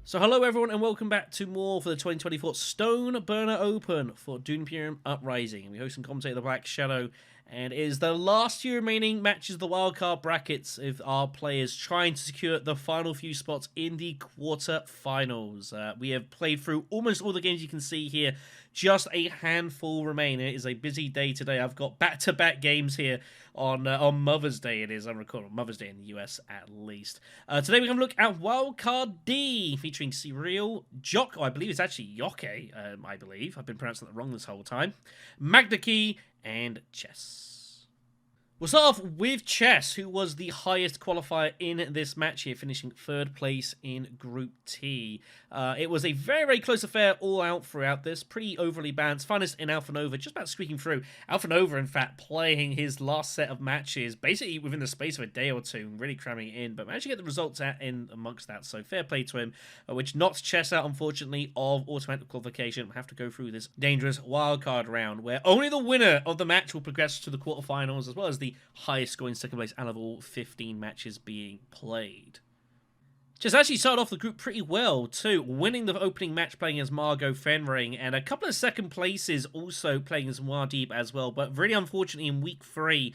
So hello everyone and welcome back to more for the 2024 Stone Burner Open for Dune Imperium Uprising. We host and commentate the BlackShadow, and it is the last few remaining matches of the wildcard brackets of our players trying to secure the final few spots in the quarter-finals. We have played through almost all the games you can see here. Just a handful remain. It is a busy day today. I've got back-to-back games here on Mother's Day. It is, I'm recording Mother's Day in the US at least. Today we're going to look at Wildcard D, featuring SiReal, Jocke, I believe it's actually Jocke, I believe. I've been pronouncing that wrong this whole time. Magda, and Chess. We'll start off with Chess, who was the highest qualifier in this match here, finishing third place in Group T. It was a very, very close affair all out throughout this. Pretty overly balanced. Finest in Alpha Nova, just about squeaking through. Alpha Nova, in fact, playing his last set of matches, basically within the space of a day or two, really cramming it in, but managed to get the results in amongst that, so fair play to him, which knocks Chess out, unfortunately, of automatic qualification. We'll have to go through this dangerous wildcard round, where only the winner of the match will progress to the quarterfinals, as well as the highest scoring second place out of all 15 matches being played. Just actually started off the group pretty well too, winning the opening match playing as Margot Fenring, and a couple of second places also playing as Muad'Dib as well, but really unfortunately in week 3,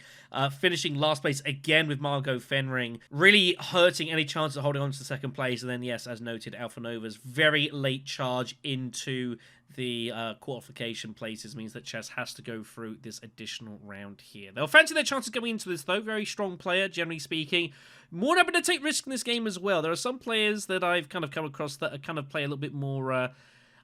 finishing last place again with Margot Fenring, really hurting any chance of holding on to the second place. And then yes, as noted, Alpha Nova's very late charge into the qualification places means that Chess has to go through this additional round here. They'll fancy their chances going into this though. Very strong player, generally speaking. More happy to take risks in this game as well. There are some players that I've kind of come across that kind of play a little bit more, I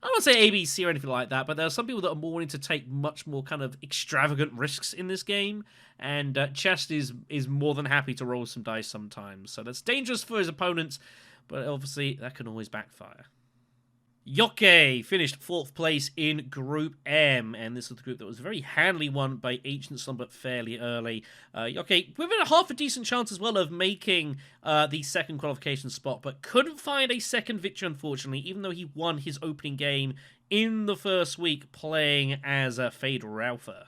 don't want to say ABC or anything like that, but there are some people that are more willing to take much more kind of extravagant risks in this game, and Chess is more than happy to roll some dice sometimes. So that's dangerous for his opponents, but obviously that can always backfire. Jocke finished 4th place in Group M, and this was the group that was very handily won by Ancient Slumber fairly early. Jocke with half a decent chance as well of making the second qualification spot, but couldn't find a second victory, unfortunately, even though he won his opening game in the first week playing as Fade Ralpha.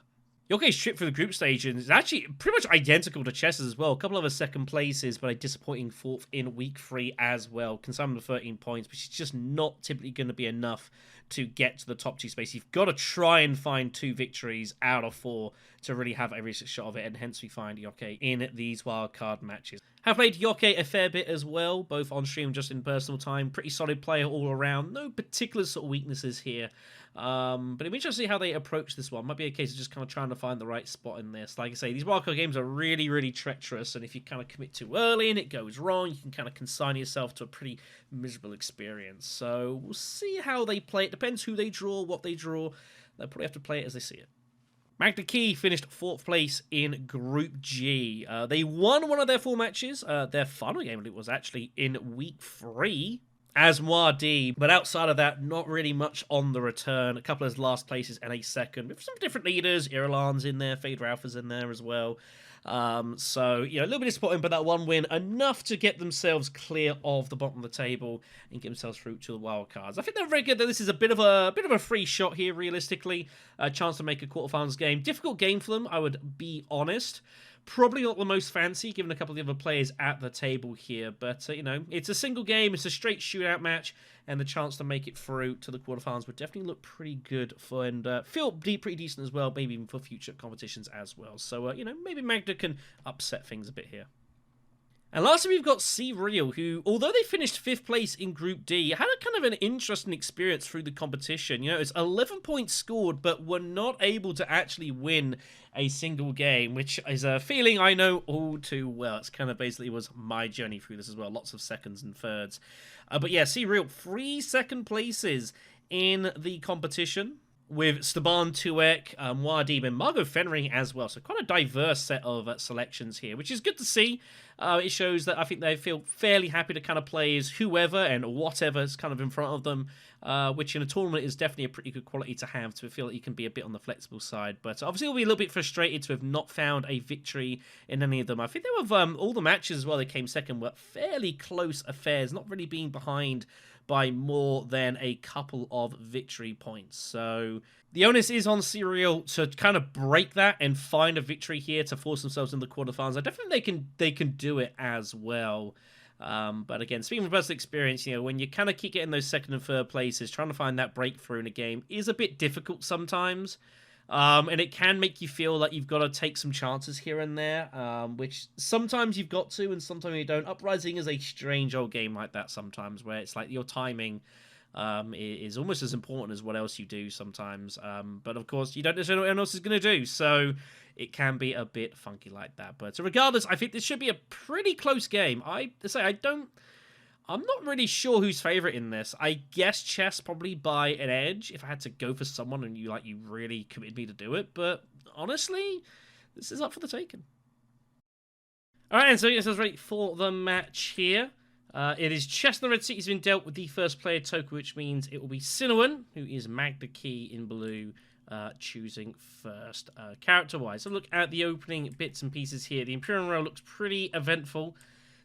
Jocke's trip for the group stage is actually pretty much identical to Chess's as well. A couple of other second places, but a disappointing 4th in week 3 as well. Consumed the 13 points, which is just not typically going to be enough to get to the top 2 space. You've got to try and find 2 victories out of 4 to really have a realistic shot of it, and hence we find Jocke in these wildcard matches. Have played Jocke a fair bit as well, both on stream and just in personal time. Pretty solid player all around. No particular sort of weaknesses here. But it'll be interesting to see how they approach this one. Might be a case of just kind of trying to find the right spot in this. Like I say, these wildcard games are really, really treacherous, and if you kind of commit too early and it goes wrong, you can kind of consign yourself to a pretty miserable experience. So we'll see how they play. It depends who they draw, what they draw. They'll probably have to play it as they see it. Magda finished 4th place in Group G. They won one of their 4 matches. Their final game it was actually in week 3 as Muad'Dib, but outside of that, not really much on the return. A couple of last places and a second with some different leaders. Irulan's in there, Fade Ralpha's in there as well. So, you know, a little bit disappointing, but that one win, enough to get themselves clear of the bottom of the table and get themselves through to the wildcards. I think they're very good. That this is a bit of a free shot here, realistically. A chance to make a quarterfinals game. Difficult game for them, I would be honest. Probably not the most fancy, given a couple of the other players at the table here. But, you know, it's a single game. It's a straight shootout match. And the chance to make it through to the quarterfinals would definitely look pretty good for, and feel pretty decent as well, maybe even for future competitions as well. So, you know, maybe Magda can upset things a bit here. And lastly, we've got SiReal, who, although they finished 5th place in Group D, had a kind of an interesting experience through the competition. You know, it's 11 points scored, but were not able to actually win a single game, which is a feeling I know all too well. It's kind of basically was my journey through this as well. Lots of seconds and thirds. But yeah, SiReal, 3 second places in the competition, with Staban Tuek, Muad'Dib, and Margot Fenring as well. So quite a diverse set of selections here, which is good to see. It shows that I think they feel fairly happy to kind of play as whoever and whatever is kind of in front of them, which in a tournament is definitely a pretty good quality to have, to feel that you can be a bit on the flexible side. But obviously we'll be a little bit frustrated to have not found a victory in any of them. I think they were all the matches as well they came second were fairly close affairs, not really being behind by more than a couple of victory points. So the onus is on SiReal to kind of break that and find a victory here to force themselves in the quarterfinals. I definitely think they can do it as well. But again, speaking from personal experience, when you kind of keep getting those second and third places, trying to find that breakthrough in a game is a bit difficult sometimes. And it can make you feel like you've got to take some chances here and there, which sometimes you've got to and sometimes you don't. Uprising is a strange old game like that sometimes, where it's like your timing is almost as important as what else you do sometimes. But of course, you don't necessarily know what anyone else is going to do, so it can be a bit funky like that. But so regardless, I think this should be a pretty close game. I'm not really sure who's favorite in this. I guess chess probably by an edge if I had to go for someone and you really committed me to do it. But honestly, this is up for the taking. All right, and so this is ready for the match here. It is chess in the red seat. He's been dealt with the first player token, which means it will be Cinowen, who is Magda key in blue, choosing first character-wise. So look at the opening bits and pieces here. The Imperium row looks pretty eventful.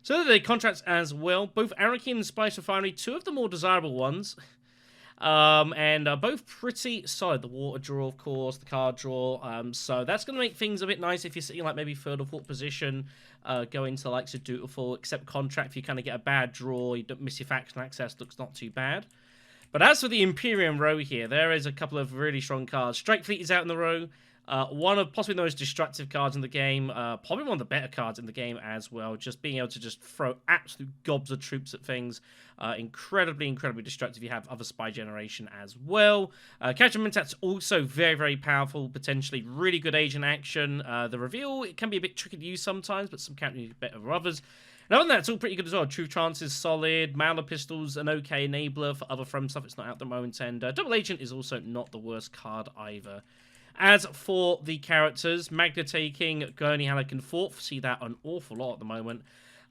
So the contracts as well. Both Arakin and Spice Refinery, two of the more desirable ones. And both pretty solid. The water draw, of course, the card draw. So that's going to make things a bit nice if you're sitting maybe third or fourth position, going to a dutiful, accept contract. If you kind of get a bad draw, you don't miss your faction access, looks not too bad. But as for the Imperium row here, there is a couple of really strong cards. Strike Fleet is out in the row. One of possibly the most destructive cards in the game, probably one of the better cards in the game as well. Just being able to just throw absolute gobs of troops at things. Incredibly destructive. You have other spy generation as well. Captain Mentat's also very, very powerful, potentially really good agent action. The reveal, it can be a bit tricky to use sometimes, but some characters are better than others. And other than that, it's all pretty good as well. Truth Chance is solid. Mauler Pistol's an okay enabler for other From stuff. It's not out at the moment. And Double Agent is also not the worst card either. As for the characters, Magda taking Gurney, Halleck, and fourth. See that an awful lot at the moment.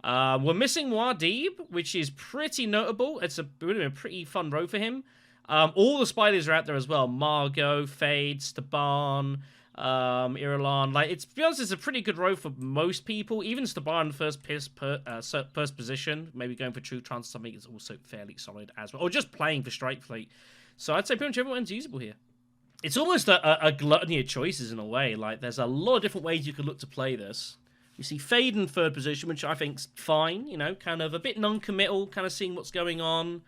We're missing Muad'Dib, which is pretty notable. It's really a pretty fun row for him. All the spiders are out there as well. Margot, Fade, Staban, Irulan. To be honest, it's a pretty good row for most people. Even Staban first position. Maybe going for True Trance, something is also fairly solid as well. Or just playing for Strike Fleet. So I'd say pretty much everyone's usable here. It's almost a gluttony of choices in a way. There's a lot of different ways you could look to play this. You see Fade in third position, which I think's fine. Kind of a bit non-committal, kind of seeing what's going on.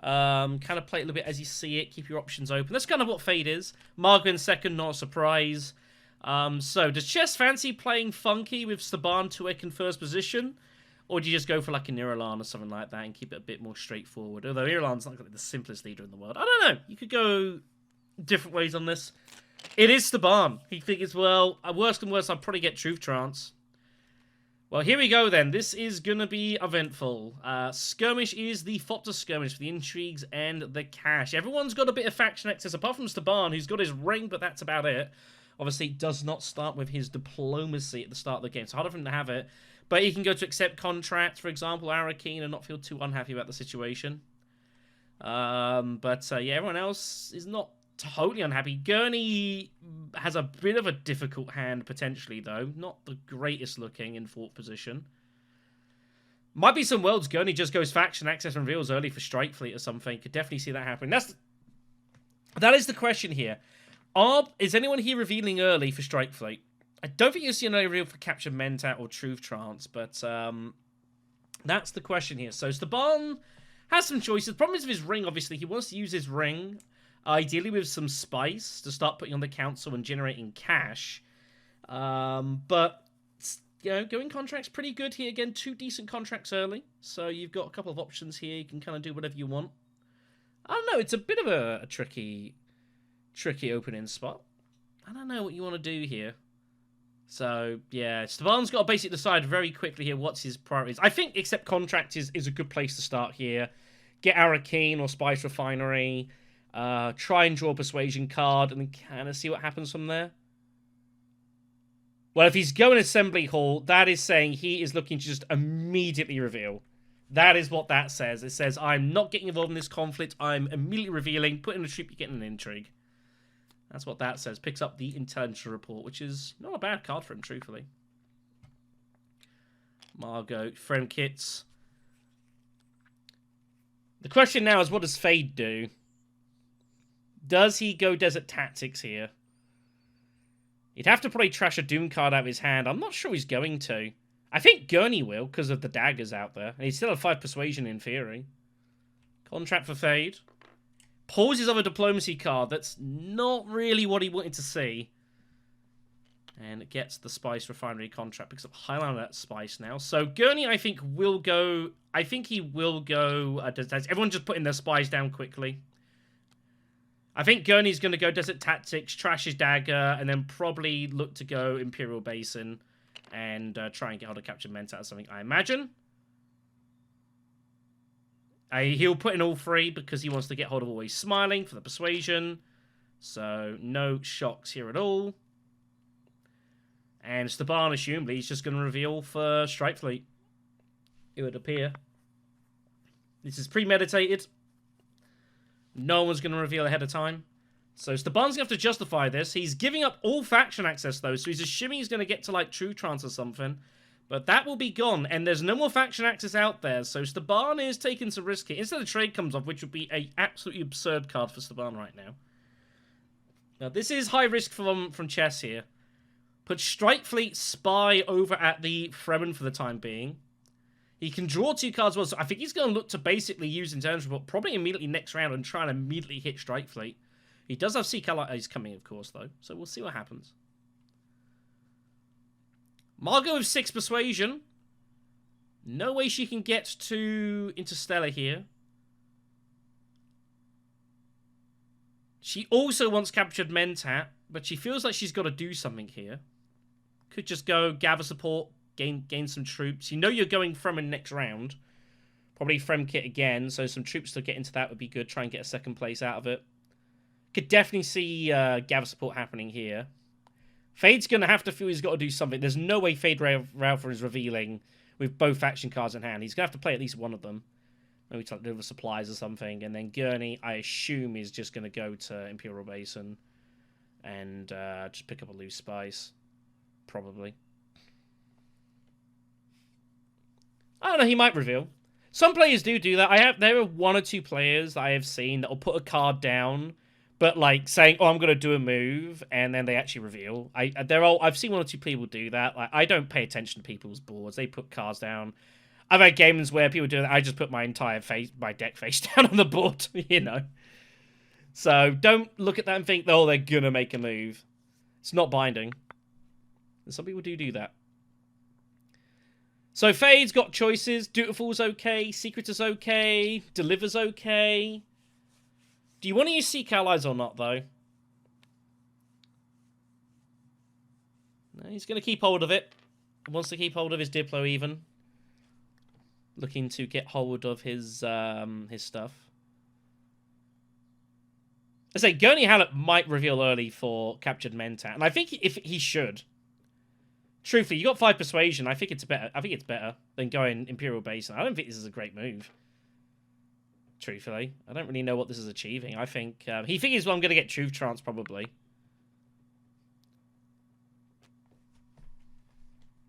Kind of play it a little bit as you see it. Keep your options open. That's kind of what Fade is. Margot in second, not a surprise. So does Chess fancy playing funky with Staban Tuek in first position? Or do you just go for an Irulan or something like that and keep it a bit more straightforward? Although Irulan's not the simplest leader in the world. I don't know. You could go different ways on this. It is Staban. He figures, well, worse than worse, I'll probably get Truth Trance. Well, here we go then. This is going to be eventful. Skirmish is the Fotta skirmish for the intrigues and the cash. Everyone's got a bit of faction access, apart from Staban, who's got his ring, but that's about it. Obviously, it does not start with his diplomacy at the start of the game. It's harder for him to have it. But he can go to accept contracts, for example, Arakin, and not feel too unhappy about the situation. Yeah, everyone else is not totally unhappy. Gurney has a bit of a difficult hand, potentially, though. Not the greatest looking in fourth position. Might be some worlds Gurney just goes faction access and reveals early for Strike Fleet or something. Could definitely see that happening. That is the question here. Is anyone here revealing early for Strike Fleet? I don't think you'll see an early reveal for Capture Mentat or Truth Trance, but that's the question here. So Staban has some choices. The problem is with his ring, obviously. He wants to use his ring ideally with some spice to start putting on the council and generating cash. But, going contracts pretty good here. Again, 2 decent contracts early. So you've got a couple of options here. You can kind of do whatever you want. I don't know. It's a bit of a tricky opening spot. I don't know what you want to do here. So, yeah, Staban's got to basically decide very quickly here what's his priorities. I think accept contract is a good place to start here. Get Arakin or Spice Refinery. Try and draw a persuasion card and then kind of see what happens from there. Well, if he's going Assembly Hall, that is saying he is looking to just immediately reveal. That is what that says. It says, I'm not getting involved in this conflict. I'm immediately revealing. Put in a troop, you're getting an intrigue. That's what that says. Picks up the intelligence report, which is not a bad card for him, truthfully. Margot, friend kits. The question now is, what does Fade do? Does he go Desert Tactics here? He'd have to probably trash a Doom card out of his hand. I'm not sure he's going to. I think Gurney will, because of the daggers out there. And he's still at 5 persuasion in theory. Contract for Fade. Pulls his other diplomacy card. That's not really what he wanted to see. And it gets the Spice Refinery contract. Picks up Highline of that Spice now. So Gurney, I think, will go... I think he will go... everyone just putting their spies down quickly. I think Gurney's going to go Desert Tactics, trash his dagger, and then probably look to go Imperial Basin and try and get hold of Captured Mentat or something, I imagine. He'll put in all 3 because he wants to get hold of Always Smiling for the Persuasion. So no shocks here at all. And Staban, assumably, he's just going to reveal for Strike Fleet. It would appear. This is premeditated. No one's going to reveal ahead of time. So Staban's going to have to justify this. He's giving up all faction access, though, so he's assuming he's going to get to, like, True Trance or something. But that will be gone, and there's no more faction access out there, so Staban is taking some risk here. Instead of Trade comes off, which would be an absolutely absurd card for Staban right now. Now, this is high risk from Chess here. Put Strike Fleet Spy over at the Fremen for the time being. He can draw 2 cards well, so I think he's going to look to basically use Intelligence Report probably immediately next round and try and immediately hit Strike Fleet. He does have Sea Allies coming, of course, though, so we'll see what happens. Margot with 6 Persuasion. No way she can get to Interstellar here. She also wants Captured Mentat, but she feels like she's got to do something here. Could just go gather support, gain some troops. You know you're going Fremen next round. Probably Frem kit again, so some troops to get into that would be good. Try and get a 2nd place out of it. Could definitely see gather support happening here. Fade's going to have to feel he's got to do something. There's no way Fade Ralpher is revealing with both faction cards in hand. He's going to have to play at least one of them. Maybe to do with supplies or something. And then Gurney, I assume, is just going to go to Imperial Basin and just pick up a loose spice. Probably. I don't know, he might reveal. Some players do that. There are 1 or 2 players that I have seen that will put a card down, but like saying, "Oh, I'm going to do a move," and then they actually reveal. I've seen 1 or 2 people do that. Like, I don't pay attention to people's boards. They put cards down. I've had games where people do that. I just put my entire deck face down on the board, you know. So don't look at that and think, "Oh, they're gonna make a move." It's not binding. And some people do that. So Fade's got choices. Dutiful's okay. Secret is okay. Deliver's okay. Do you want to use Seek Allies or not, though? No, he's going to keep hold of it. He wants to keep hold of his Diplo, even. Looking to get hold of his stuff. I say, Gurney Hallett might reveal early for Captured Mentat. And I think if he should. Truthfully, you got 5 Persuasion. I think it's better than going Imperial Basin. I don't think this is a great move. Truthfully, I don't really know what this is achieving. I think he figures, well, I'm going to get Truth Trance probably.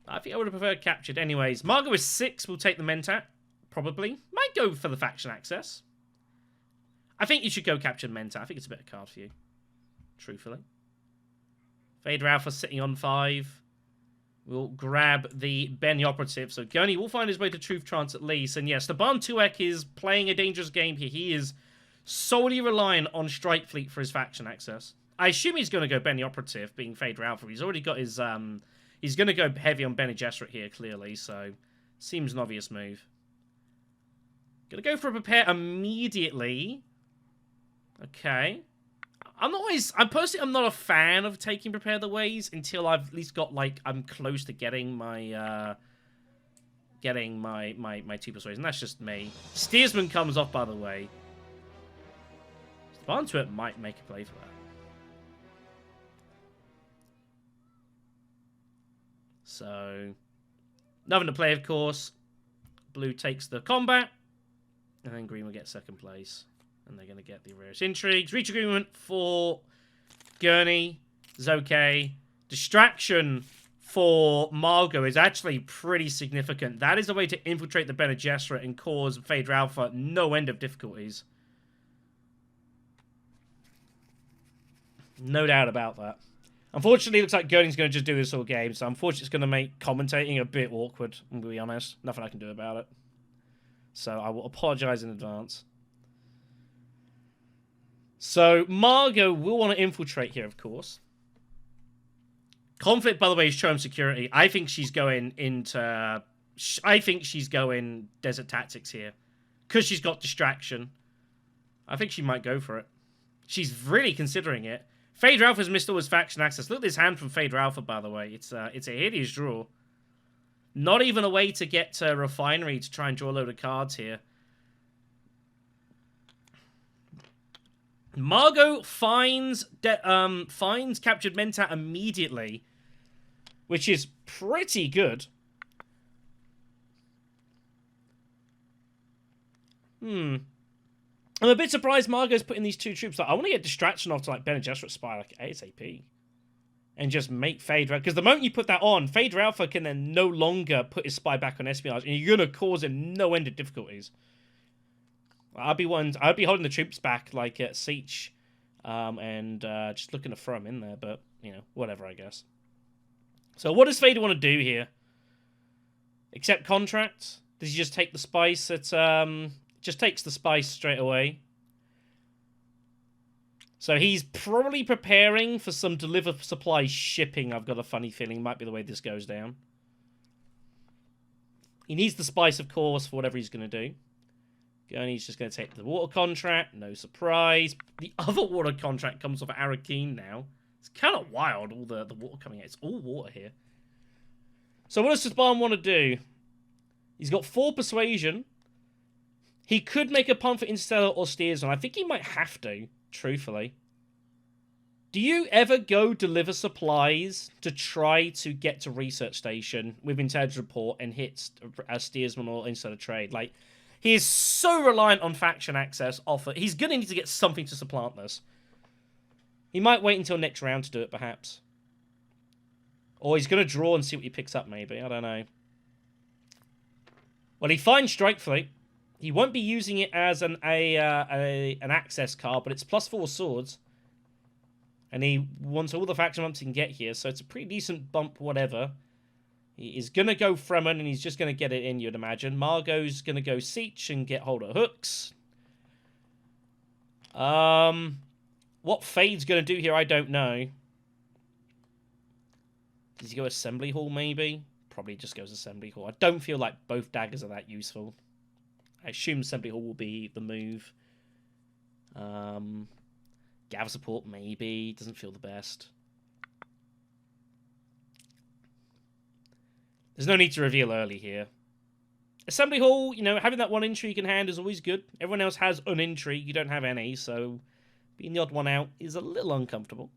I think I would have preferred Captured. Anyways, Margot with 6 will take the Mentat. Probably. Might go for the faction access. I think you should go Captured Mentat. I think it's a better card for you. Truthfully. Vader Alpha sitting on 5. We'll grab the Ben the Operative. So Gurney will find his way to Truth Trance at least. And yes, Staban Tuek is playing a dangerous game here. He is solely relying on Strike Fleet for his faction access. I assume he's going to go Ben the Operative, being Vader Alpha. He's already got his... He's going to go heavy on Bene Gesserit here, clearly. So, seems an obvious move. Going to go for a prepare immediately. Okay. I'm not a fan of taking Prepare the Ways until I've at least got, like, I'm close to getting my 2 Persuasion. That's just me. Steersman comes off, by the way. Staban Tuek might make a play for that. So, nothing to play, of course. Blue takes the combat. And then green will get 2nd place. And they're going to get the rarest intrigues. Reach agreement for Gurney. Is okay. Distraction for Margot is actually pretty significant. That is a way to infiltrate the Bene Gesserit and cause Vader Alpha no end of difficulties. No doubt about that. Unfortunately, it looks like Gurney's going to just do this all game, so unfortunately it's going to make commentating a bit awkward, I'm going to be honest. Nothing I can do about it. So I will apologise in advance. So Margot will want to infiltrate here, of course. Conflict, by the way, is showing security. I think she's going into... I think she's going desert tactics here. Because she's got distraction. I think she might go for it. She's really considering it. Fade Alpha's missed all his faction access. Look at this hand from Fade Alpha, by the way. It's a hideous draw. Not even a way to get to Refinery to try and draw a load of cards here. Margot finds Captured Mentat immediately, which is pretty good. I'm a bit surprised Margot's putting these two troops. Like, I want to get Distraction off to like Bene Gesserit Spy like ASAP. And just make Fade Alpha. Because the moment you put that on, Fade Alpha can then no longer put his spy back on espionage. And you're going to cause him no end of difficulties. I'd be holding the troops back like at Siege. And just looking to throw him in there. But, you know, whatever, I guess. So what does Fade want to do here? Accept contract? Does he just take the spice at... just takes the spice straight away. So he's probably preparing for some deliver supply shipping. I've got a funny feeling might be the way this goes down. He needs the spice, of course, for whatever he's going to do. Gurney's just going to take the water contract. No surprise. The other water contract comes off Arakeen now. It's kind of wild, all the water coming out. It's all water here. So what does Sisban want to do? He's got 4 persuasion. He could make a pun for Interstellar or Steersman. I think he might have to, truthfully. Do you ever go deliver supplies to try to get to Research Station with Intelligence Report and hit a Steersman or Interstellar Trade? Like, he is so reliant on faction access offer. He's going to need to get something to supplant this. He might wait until next round to do it, perhaps. Or he's going to draw and see what he picks up, maybe. I don't know. Well, he finds Strike Fleet. He won't be using it as an access card, but it's +4 swords. And he wants all the faction bumps he can get here, so it's a pretty decent bump, whatever. He is going to go Fremen, and he's just going to get it in, you'd imagine. Margot's going to go Siege and get hold of hooks. What Fade's going to do here, I don't know. Does he go Assembly Hall, maybe? Probably just goes Assembly Hall. I don't feel like both daggers are that useful. I assume Assembly Hall will be the move. Gav support, maybe. Doesn't feel the best. There's no need to reveal early here. Assembly Hall, you know, having that one intrigue in hand is always good. Everyone else has an intrigue. You don't have any, so being the odd one out is a little uncomfortable.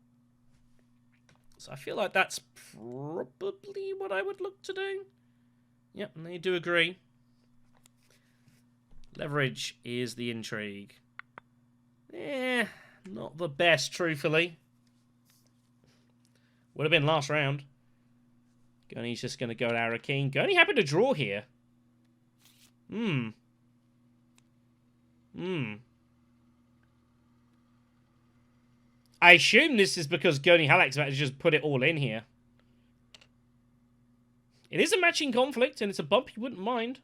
So I feel like that's probably what I would look to do. Yep, and they do agree. Leverage is the intrigue. Not the best, truthfully. Would have been last round. Gurney's just going to go to Arakeen. Gurney happy to draw here. I assume this is because Gurney Halleck's about to just put it all in here. It is a matching conflict, and it's a bump you wouldn't mind.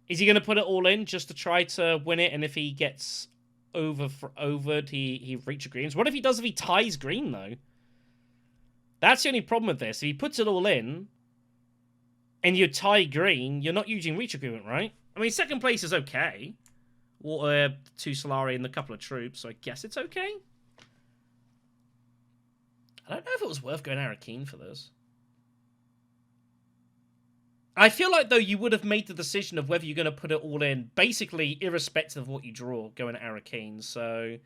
Is he going to put it all in just to try to win it, and if he gets overed, he reaches greens? What if he does if he ties green, though? That's the only problem with this. If he puts it all in, and you tie green, you're not using reach agreement, right? I mean, second place is okay. Water, 2 Solari, and a couple of troops, so I guess it's okay. I don't know if it was worth going Arakeen for this. I feel like, though, you would have made the decision of whether you're going to put it all in, basically irrespective of what you draw, going Arakeen. So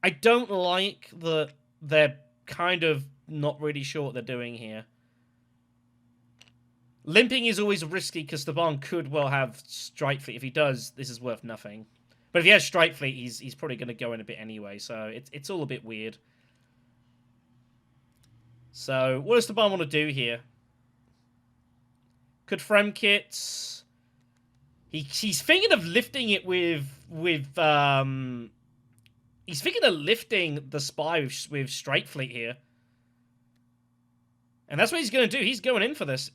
I don't like that they're kind of not really sure what they're doing here. Limping is always risky because Sisban could well have Strike Fleet. If he does, this is worth nothing. But if he has Strike Fleet, he's probably going to go in a bit anyway. So it's all a bit weird. So what does Sisban want to do here? Could Fremkits... He's thinking of lifting it with He's thinking of lifting the spy with Strike Fleet here. And that's what he's going to do. He's going in for this.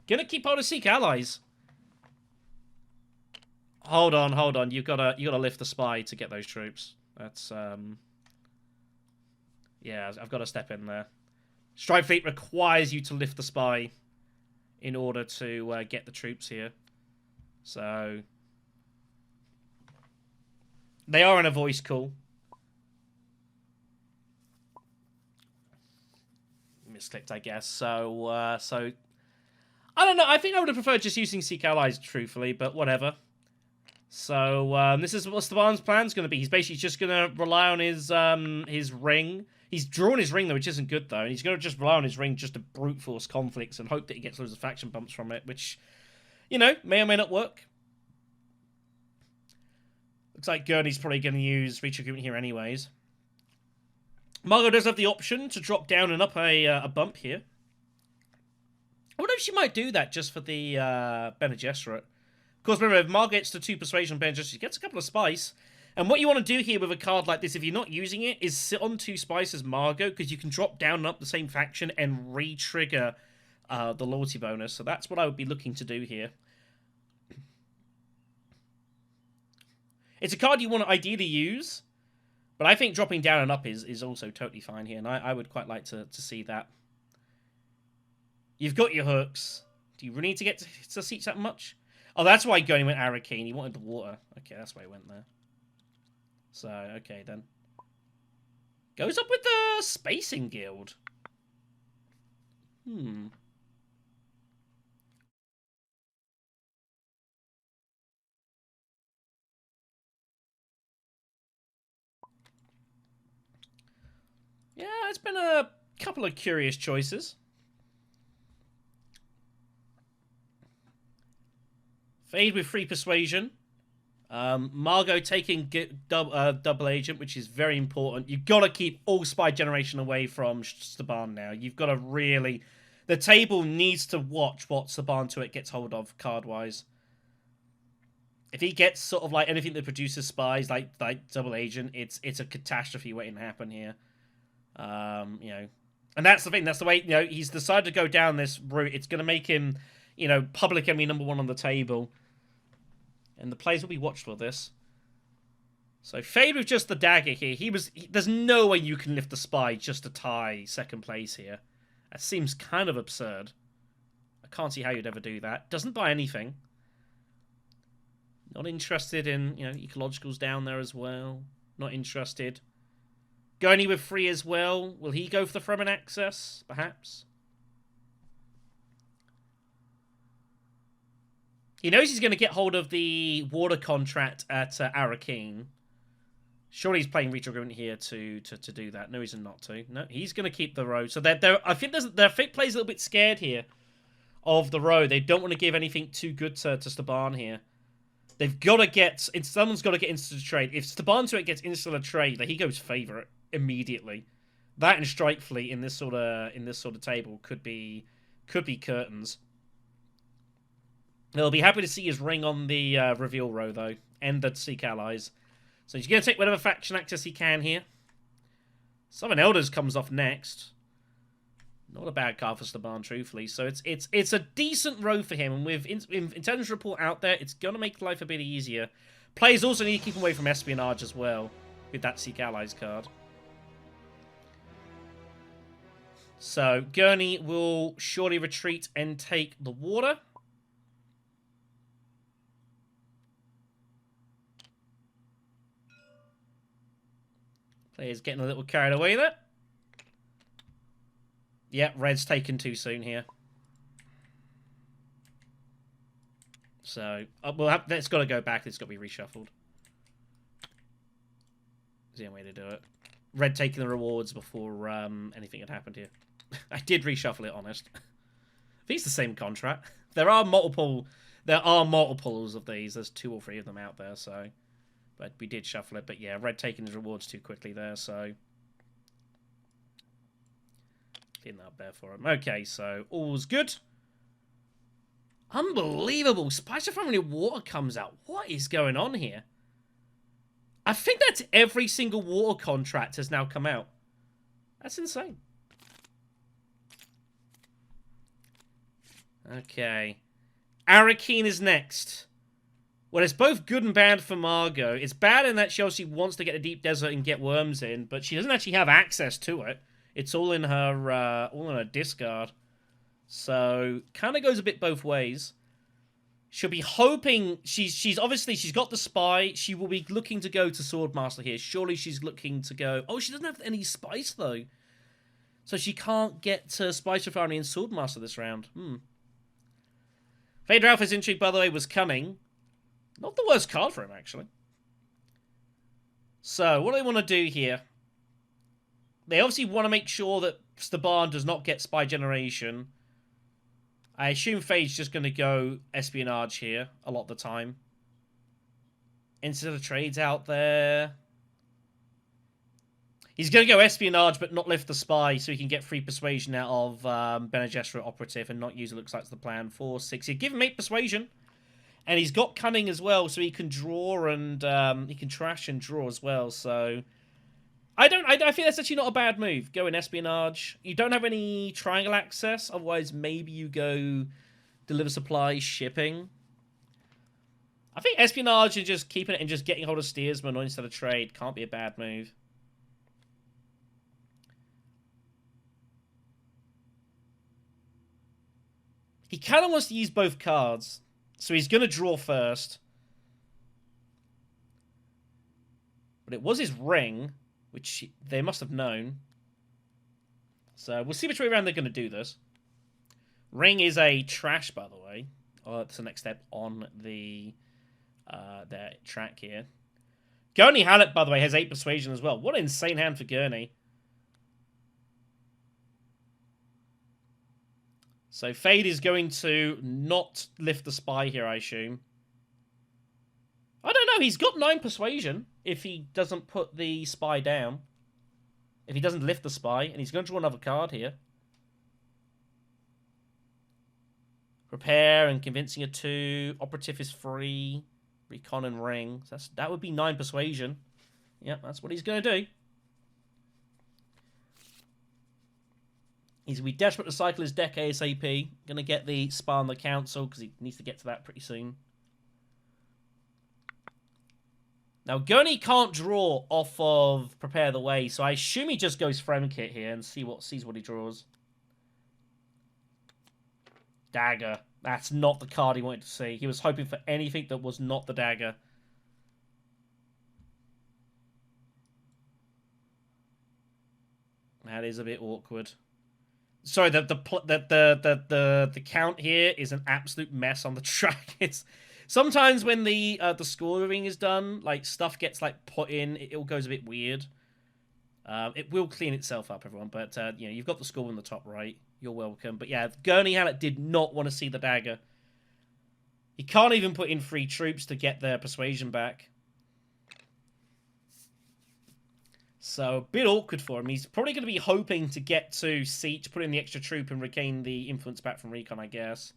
Going to keep hold of Seek allies. Hold on. You gotta lift the spy to get those troops. That's yeah, I've got to step in there. Strike Fleet requires you to lift the spy in order to get the troops here. So they are in a voice call. Misclicked, I guess. So so I don't know. I think I would have preferred just using Seek allies, truthfully, but whatever. So this is what Steban's plan's going to be. He's basically just going to rely on his ring. He's drawn his ring, though, which isn't good, though. And he's going to just rely on his ring just to brute force conflicts and hope that he gets loads of faction bumps from it, which, you know, may or may not work. Looks like Gurney's probably going to use Reach Agreement here anyways. Margot does have the option to drop down and up a bump here. I wonder if she might do that just for the Bene Gesserit. Of course, remember, if Margot gets to 2 Persuasion on Bene Gesserit, she gets a couple of spice. And what you want to do here with a card like this, if you're not using it, is sit on 2 spice as Margot, because you can drop down and up the same faction and re-trigger the loyalty bonus. So that's what I would be looking to do here. It's a card you want to ideally use, but I think dropping down and up is also totally fine here, and I would quite like to see that. You've got your hooks. Do you really need to get to seats that much? Oh, that's why Gurney went Arrakeen. He wanted the water. Okay, that's why he went there. So, okay, then. Goes up with the Spacing Guild. Yeah, it's been a couple of curious choices. Fade with free persuasion. Margot taking double agent, which is very important. You've got to keep all spy generation away from Steban now. You've got to really... The table needs to watch what Steban to it gets hold of card-wise. If he gets sort of like anything that produces spies, like double agent, it's a catastrophe waiting to happen here. You know, and that's the thing. That's the way, you know, he's decided to go down this route. It's going to make him, you know, public enemy #1 on the table. And the players will be watchful of this. So fade with just the dagger here. There's no way you can lift the spy just to tie second place here. That seems kind of absurd. I can't see how you'd ever do that. Doesn't buy anything. Not interested in, you know, ecologicals down there as well. Not interested. Gurney with 3 as well. Will he go for the Fremen access? Perhaps. He knows he's going to get hold of the water contract at Arrakeen. Surely he's playing Reach Agreement here to do that. No reason not to. No, he's going to keep the road. So I think their Fake play's a little bit scared here of the road. They don't want to give anything too good to Steban here. They've got to get... Someone's got to get instant trade. If Steban to it gets instant trade, he goes favourite immediately. That and Strike Fleet in this sort of table could be curtains. They'll be happy to see his ring on the reveal row, though. And the Seek allies. So he's going to take whatever faction access he can here. Summon Elders comes off next. Not a bad card for Steban, truthfully. So it's a decent row for him. And with Intelligence Report out there, it's going to make life a bit easier. Players also need to keep him away from espionage as well. With that Seek allies card. So Gurney will surely retreat and take the water. Players getting a little carried away there. Yeah, red's taken too soon here. So, that's got to go back. It's got to be reshuffled. Is the only way to do it. Red taking the rewards before anything had happened here. I did reshuffle it, honest. I think it's the same contract. There are multiples of these. There's 2 or 3 of them out there, so... But we did shuffle it. But yeah, red taking his rewards too quickly there, so... Clean that up there for him. Okay, so all's good. Unbelievable. Spice from any water comes out. What is going on here? I think that's every single water contract has now come out. That's insane. Okay. Arakeen is next. Well, it's both good and bad for Margot. It's bad in that she obviously wants to get a deep desert and get worms in, but she doesn't actually have access to it. It's all in her discard. So, kind of goes a bit both ways. She'll be hoping... She's obviously... She's got the spy. She will be looking to go to Swordmaster here. Surely she's looking to go... Oh, she doesn't have any spice, though. So she can't get to Spice Refinery and Swordmaster this round. Fade Ralph's Intrigue, by the way, was coming. Not the worst card for him, actually. So, what do they want to do here? They obviously want to make sure that Staban does not get Spy Generation. I assume Fade's just going to go Espionage here a lot of the time. Instead of trades out there. He's going to go Espionage, but not lift the Spy, so he can get free Persuasion out of Bene Gesserit Operative and not use it, looks like it's the plan. 4, 6. He'd give him 8 Persuasion. And he's got Cunning as well, so he can draw and he can trash and draw as well, so... I think that's actually not a bad move. Go in Espionage. You don't have any triangle access, otherwise maybe you go deliver supplies, shipping. I think Espionage and just keeping it and just getting hold of Steersman or instead of trade can't be a bad move. He kind of wants to use both cards, so he's going to draw first. But it was his ring, which they must have known. So we'll see which way around they're going to do this. Ring is a trash, by the way. Oh, that's the next step on the their track here. Gurney Hallett, by the way, has 8 Persuasion as well. What an insane hand for Gurney. So Fade is going to not lift the Spy here, I assume. I don't know. He's got 9 Persuasion if he doesn't put the Spy down. If he doesn't lift the Spy. And he's going to draw another card here. Prepare and Convincing a 2. Operative is free. Recon and Ring. So that would be 9 Persuasion. Yep, that's what he's going to do. He's going to be desperate to cycle his deck ASAP. Going to get the Spy on the Council because he needs to get to that pretty soon. Now, Gurney can't draw off of Prepare the Way, so I assume he just goes Fremkit here and sees what he draws. Dagger. That's not the card he wanted to see. He was hoping for anything that was not the Dagger. That is a bit awkward. Sorry, the count here is an absolute mess on the track. It's sometimes when the scoring is done, like stuff gets like put in, it all goes a bit weird. It will clean itself up, everyone. But you know, you've got the score in the top right. You're welcome. But yeah, Gurney Hallett did not want to see the Dagger. He can't even put in free troops to get their Persuasion back. So, a bit awkward for him. He's probably going to be hoping to get to Siege, put in the extra troop, and regain the influence back from Recon, I guess.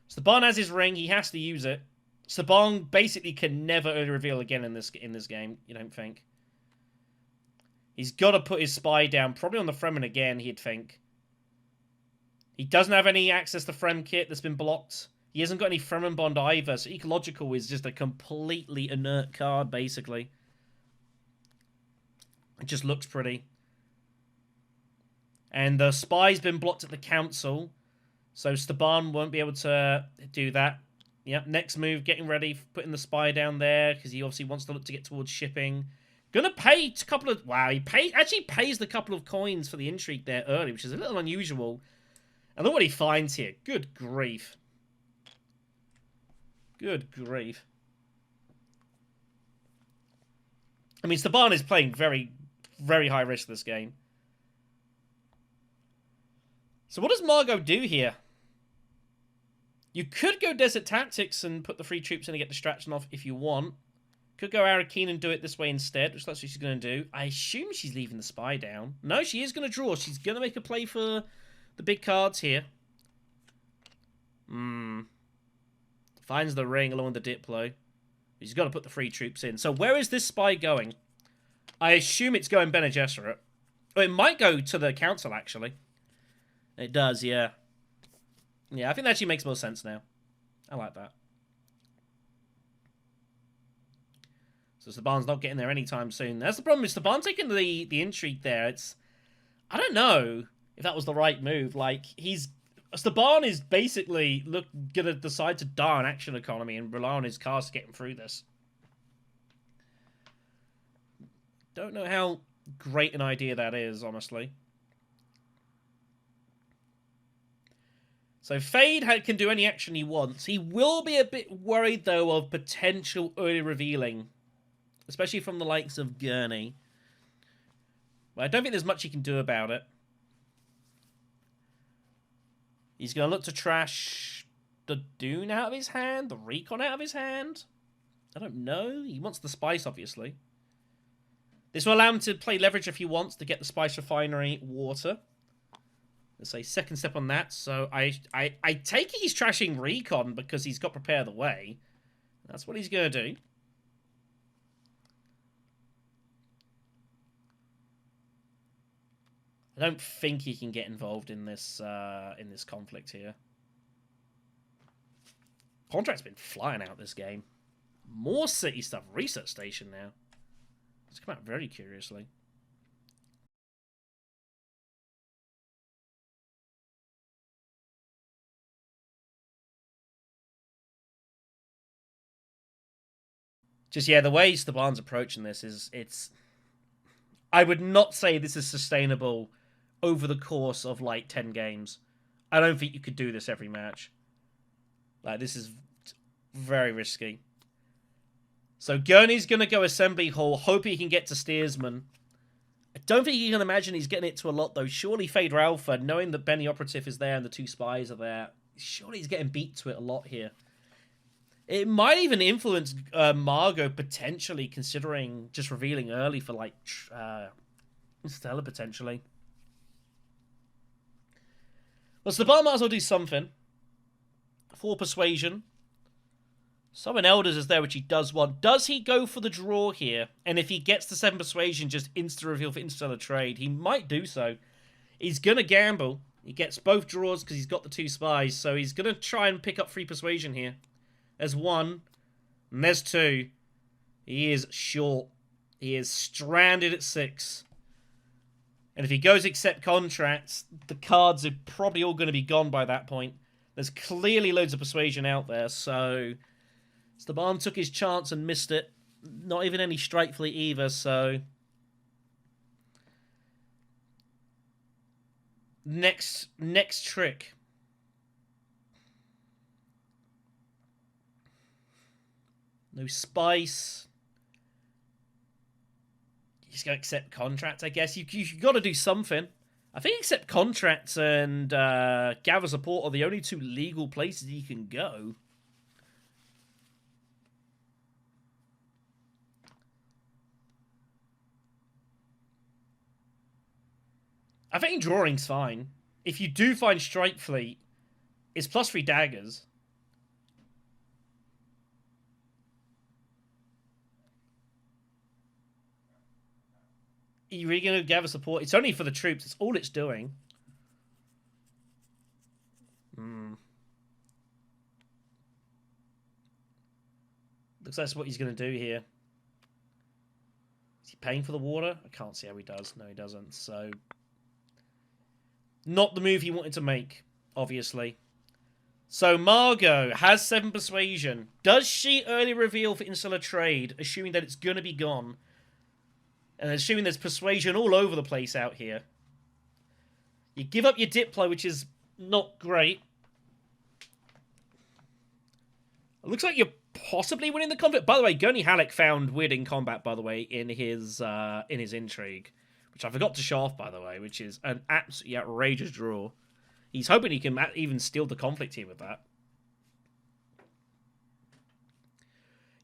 Staban has his ring. He has to use it. Staban basically can never early reveal again in this game, you don't think? He's got to put his Spy down, probably on the Fremen again, he'd think. He doesn't have any access to Frem kit that's been blocked. He hasn't got any Fremen Bond either, so Ecological is just a completely inert card, basically. It just looks pretty. And the Spy's been blocked at the Council, so Staban won't be able to do that. Yep, next move, getting ready, putting the Spy down there, because he obviously wants to look to get towards shipping. Gonna pay a couple of... Wow, he actually pays the couple of coins for the Intrigue there early, which is a little unusual. And look what he finds here. Good grief. Good grief. I mean, Staban is playing very, very high risk this game. So what does Margot do here? You could go Desert Tactics and put the free troops in and get distraction off if you want. Could go Arakeen and do it this way instead, which that's what she's going to do. I assume she's leaving the Spy down. No, she is going to draw. She's going to make a play for the big cards here. Finds the ring along with the Diplo. He's got to put the 3 troops in. So where is this spy going? I assume it's going Bene Gesserit. Oh, it might go to the council, actually. It does, yeah. Yeah, I think that actually makes more sense now. I like that. So Saban's not getting there anytime soon. That's the problem. Is Saban taking the intrigue there? It's... I don't know if that was the right move. Like, Saban is basically gonna decide to die on action economy and rely on his cars to get him through this. Don't know how great an idea that is, honestly. So Fade can do any action he wants. He will be a bit worried, though, of potential early revealing. Especially from the likes of Gurney. But I don't think there's much he can do about it. He's going to look to trash the Dune out of his hand, the Recon out of his hand. I don't know. He wants the Spice, obviously. This will allow him to play leverage if he wants to get the Spice Refinery water. Let's say second step on that. So I take it he's trashing Recon because he's got Prepare the Way. That's what he's going to do. I don't think he can get involved in this conflict here. Contract's been flying out this game. More city stuff. Research station now. It's come out very curiously. Just, yeah, the way Staban's approaching this is, I would not say this is sustainable over the course of, like, 10 games. I don't think you could do this every match. Like, this is very risky. So Gurney's going to go Assembly Hall, hoping he can get to Steersman. I don't think you can imagine he's getting it to a lot, though. Surely Fade Ralpha, knowing that Benny Operative is there and the 2 spies are there, surely he's getting beat to it a lot here. It might even influence Margot, potentially, considering just revealing early for, like, Stella, potentially. Well, Staban might as well do something. For Persuasion. Summon Elders is there, which he does want. Does he go for the draw here? And if he gets the 7 Persuasion, just insta-reveal for Interstellar Trade? He might do so. He's going to gamble. He gets both draws because he's got the 2 spies. So he's going to try and pick up 3 Persuasion here. There's 1. And there's 2. He is short. He is stranded at 6. And if he goes accept contracts, the cards are probably all going to be gone by that point. There's clearly loads of Persuasion out there, so... Staban took his chance and missed it. Not even any strike fleet either, so... Next trick. No Spice. He's going to accept contracts, I guess. You've got to do something. I think accept contracts and gather support are the only 2 legal places you can go. I think drawing's fine. If you do find Strike Fleet, it's +3 daggers. Are you really going to gather support? It's only for the troops. It's all it's doing. Looks like that's what he's going to do here. Is he paying for the water? I can't see how he does. No, he doesn't. So, not the move he wanted to make, obviously. So, Margot has 7 Persuasion. Does she early reveal for Insular Trade, assuming that it's going to be gone? And assuming there's Persuasion all over the place out here. You give up your Diplo, which is not great. It looks like you're possibly winning the conflict. By the way, Gurney Halleck found weird in combat, by the way, in his intrigue. Which I forgot to show off, by the way, which is an absolutely outrageous draw. He's hoping he can even steal the conflict here with that.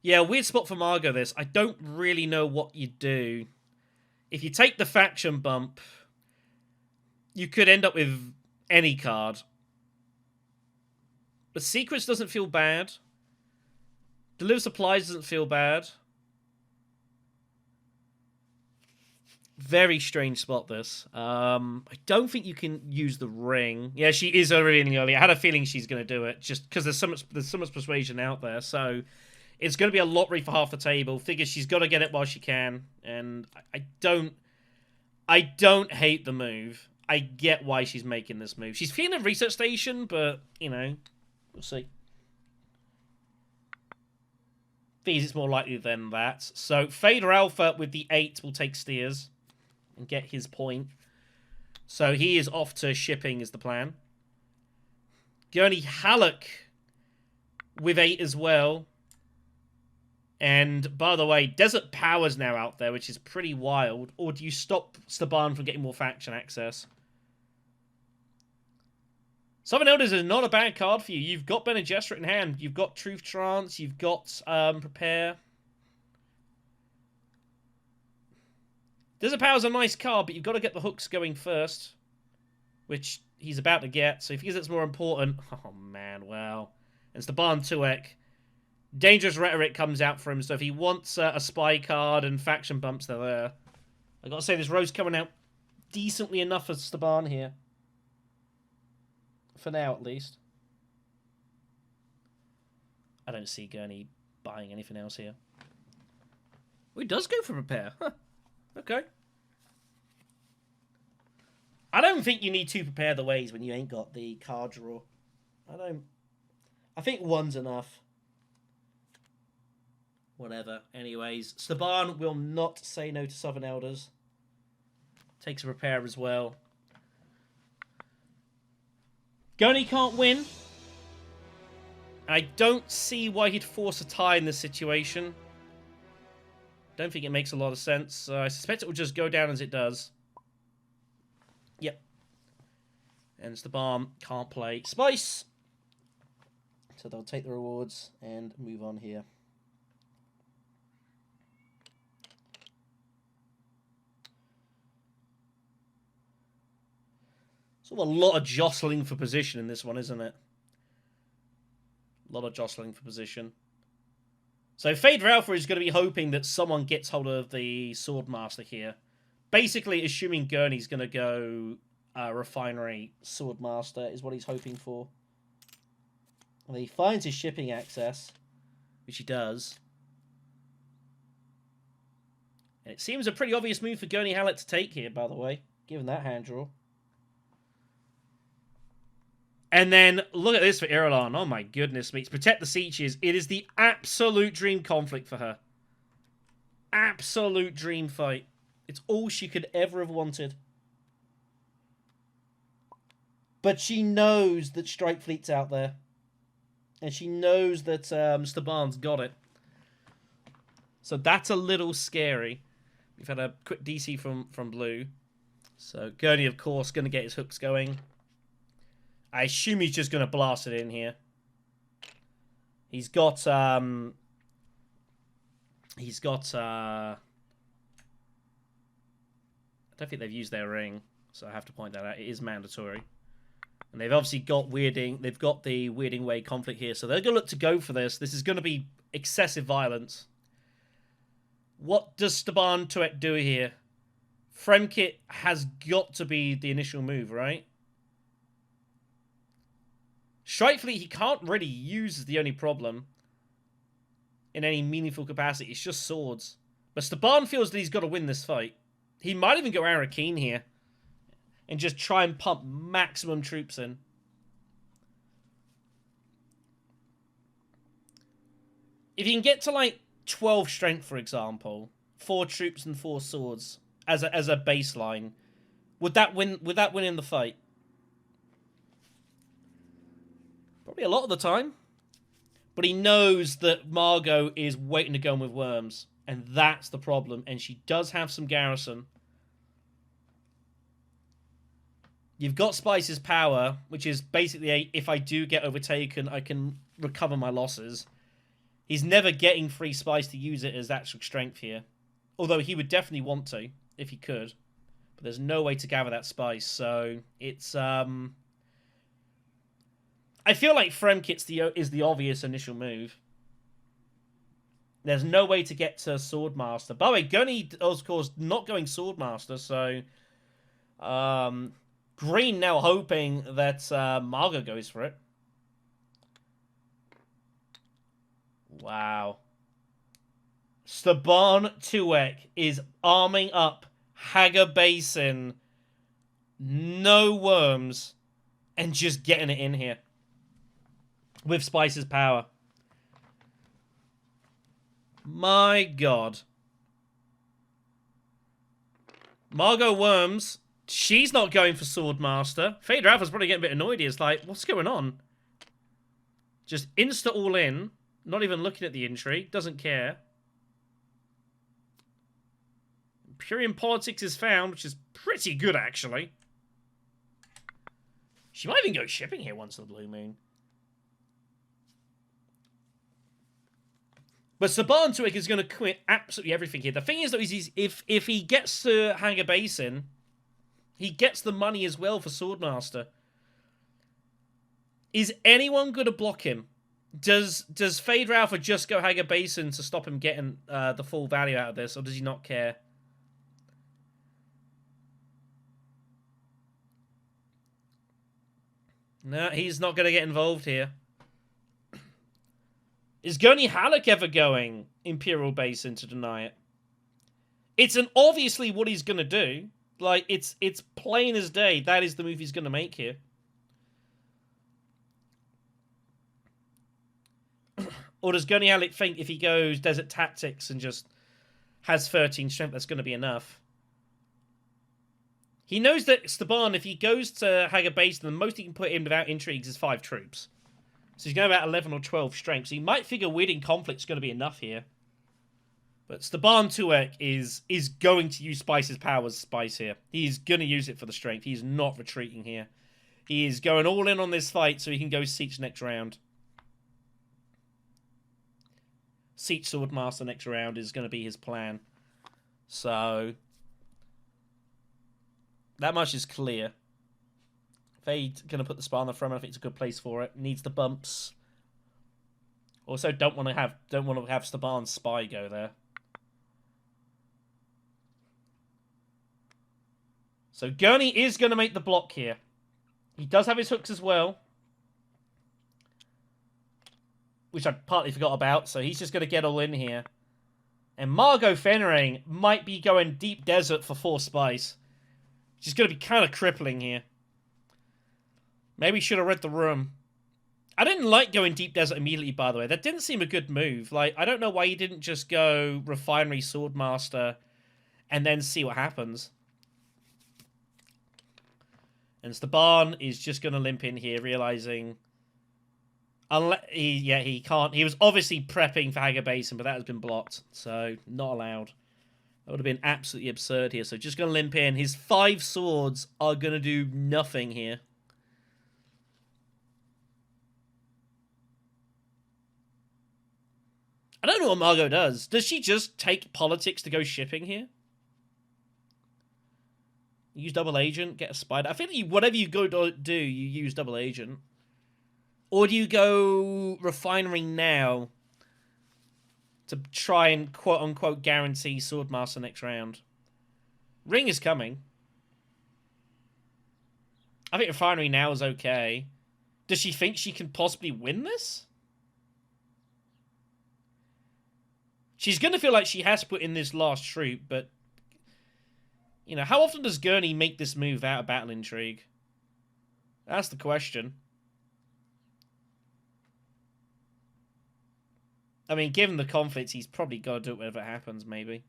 Yeah, weird spot for Margot, this. I don't really know what you do. If you take the faction bump, you could end up with any card. But Secrets doesn't feel bad. Deliver supplies doesn't feel bad. Very strange spot, this. I don't think you can use the ring. Yeah, she is revealing early. I had a feeling she's going to do it, just because there's so much persuasion out there. So it's going to be a lottery for half the table. Figures she's got to get it while she can. And I don't hate the move. I get why she's making this move. She's feeling a research station, but, you know, we'll see. Fees it's more likely than that. So Fader Alpha with the 8 will take steers and get his point. So he is off to shipping is the plan. Gurney Halleck with 8 as well. And, by the way, Desert Power's now out there, which is pretty wild. Or do you stop Staban from getting more faction access? Southern Elders is not a bad card for you. You've got Bene Gesserit in hand. You've got Truth Trance. You've got Prepare. Desert Power's a nice card, but you've got to get the hooks going first. Which he's about to get. So if he thinks it's more important... Oh, man, well... And Staban Tuek. Dangerous Rhetoric comes out for him, so if he wants a spy card and faction bumps, they're there. I gotta say, this row's coming out decently enough for Staban here. For now, at least. I don't see Gurney buying anything else here. Oh, he does go for Prepare. Huh. Okay. I don't think you need to prepare the ways when you ain't got the card draw. I think one's enough. Whatever. Anyways, Staban will not say no to Southern Elders. Takes a Prepare as well. Gurney can't win. I don't see why he'd force a tie in this situation. Don't think it makes a lot of sense. I suspect it will just go down as it does. Yep. And Staban can't play Spice. So they'll take the rewards and move on here. Sort of a lot of jostling for position in this one, isn't it? A lot of jostling for position. So Fade Ralpha is going to be hoping that someone gets hold of the Swordmaster here. Basically, assuming Gurney's going to go Refinery Swordmaster is what he's hoping for. And he finds his shipping access, which he does. And it seems a pretty obvious move for Gurney Halleck to take here, by the way, given that hand draw. And then, look at this for Irulan. Oh my goodness me. Protect the Sieges. It is the absolute dream conflict for her. Absolute dream fight. It's all she could ever have wanted. But she knows that Strike Fleet's out there. And she knows that Staban's got it. So that's a little scary. We've had a quick DC from Blue. So Gurney, of course, going to get his hooks going. I assume he's just going to blast it in here. He's got I don't think they've used their ring, so I have to point that out. It is mandatory. And they've obviously got Weirding. They've got the Weirding Way conflict here, so they're going to look to go for this. This is going to be excessive violence. What does Staban Tuek do here? Fremkit has got to be the initial move, right? Strike Fleet he can't really use is the only problem. In any meaningful capacity. It's just swords. But Staban feels that he's got to win this fight. He might even go Arakeen here. And just try and pump maximum troops in. If you can get to like 12 strength, for example. 4 troops and 4 swords. As a baseline. Would that win in the fight? Probably a lot of the time. But he knows that Margot is waiting to go in with Worms. And that's the problem. And she does have some garrison. You've got Spice's power, which is basically if I do get overtaken, I can recover my losses. He's never getting free Spice to use it as actual strength here. Although he would definitely want to, if he could. But there's no way to gather that Spice. So it's... I feel like Fremkit's is the obvious initial move. There's no way to get to Swordmaster. By the way, Gurney, of course, not going Swordmaster, so... Green now hoping that Margot goes for it. Wow. Staban Tuek is arming up Hager Basin. No worms. And just getting it in here. With Spice's power. My God. Margot Worms. She's not going for Swordmaster. Fade Alpha's probably getting a bit annoyed here. It's like, what's going on? Just insta all in. Not even looking at the intrigue. Doesn't care. Imperium politics is found, which is pretty good, actually. She might even go shipping here once in the Blue Moon. But Staban Tuek is going to quit absolutely everything here. The thing is, though, is if he gets to Hanger Basin, he gets the money as well for Swordmaster. Is anyone going to block him? Does Fade Alpha just go Hanger Basin to stop him getting the full value out of this, or does he not care? No, he's not going to get involved here. Is Gurney Halleck ever going Imperial Basin to deny it? It's obviously what he's going to do. Like, it's plain as day. That is the move he's going to make here. Or does Gurney Halleck think if he goes Desert Tactics and just has 13 strength, that's going to be enough? He knows that Staban, if he goes to Hager Basin, the most he can put in without intrigues is 5 troops. So he's going about 11 or 12 strength. So he might figure Wedding Conflict's going to be enough here. But Staban Tuek is going to use Spice's power as Spice here. He's going to use it for the strength. He's not retreating here. He is going all in on this fight so he can go Siege next round. Siege Swordmaster next round is going to be his plan. So that much is clear. Fade's going to put the Spy on the front. I think it's a good place for it. Needs the bumps. Also, don't want to have Staban's Spy go there. So Gurney is going to make the block here. He does have his hooks as well, which I partly forgot about. So he's just going to get all in here. And Margot Fenring might be going Deep Desert for 4 spice. She's going to be kind of crippling here. Maybe should have read the room. I didn't like going Deep Desert immediately, by the way. That didn't seem a good move. Like, I don't know why you didn't just go Refinery Swordmaster and then see what happens. And Staban is just going to limp in here, realizing... he can't. He was obviously prepping for Hager Basin, but that has been blocked. So, not allowed. That would have been absolutely absurd here. So, just going to limp in. His 5 swords are going to do nothing here. I don't know what Margot does. Does she just take politics to go shipping here? Use double agent, get a spider. I think whatever you go to do, you use double agent. Or do you go refinery now to try and quote-unquote guarantee Swordmaster next round? Ring is coming. I think refinery now is okay. Does she think she can possibly win this? She's going to feel like she has put in this last troop, but... You know, how often does Gurney make this move out of Battle Intrigue? That's the question. I mean, given the conflicts, he's probably got to do it whenever it happens, maybe.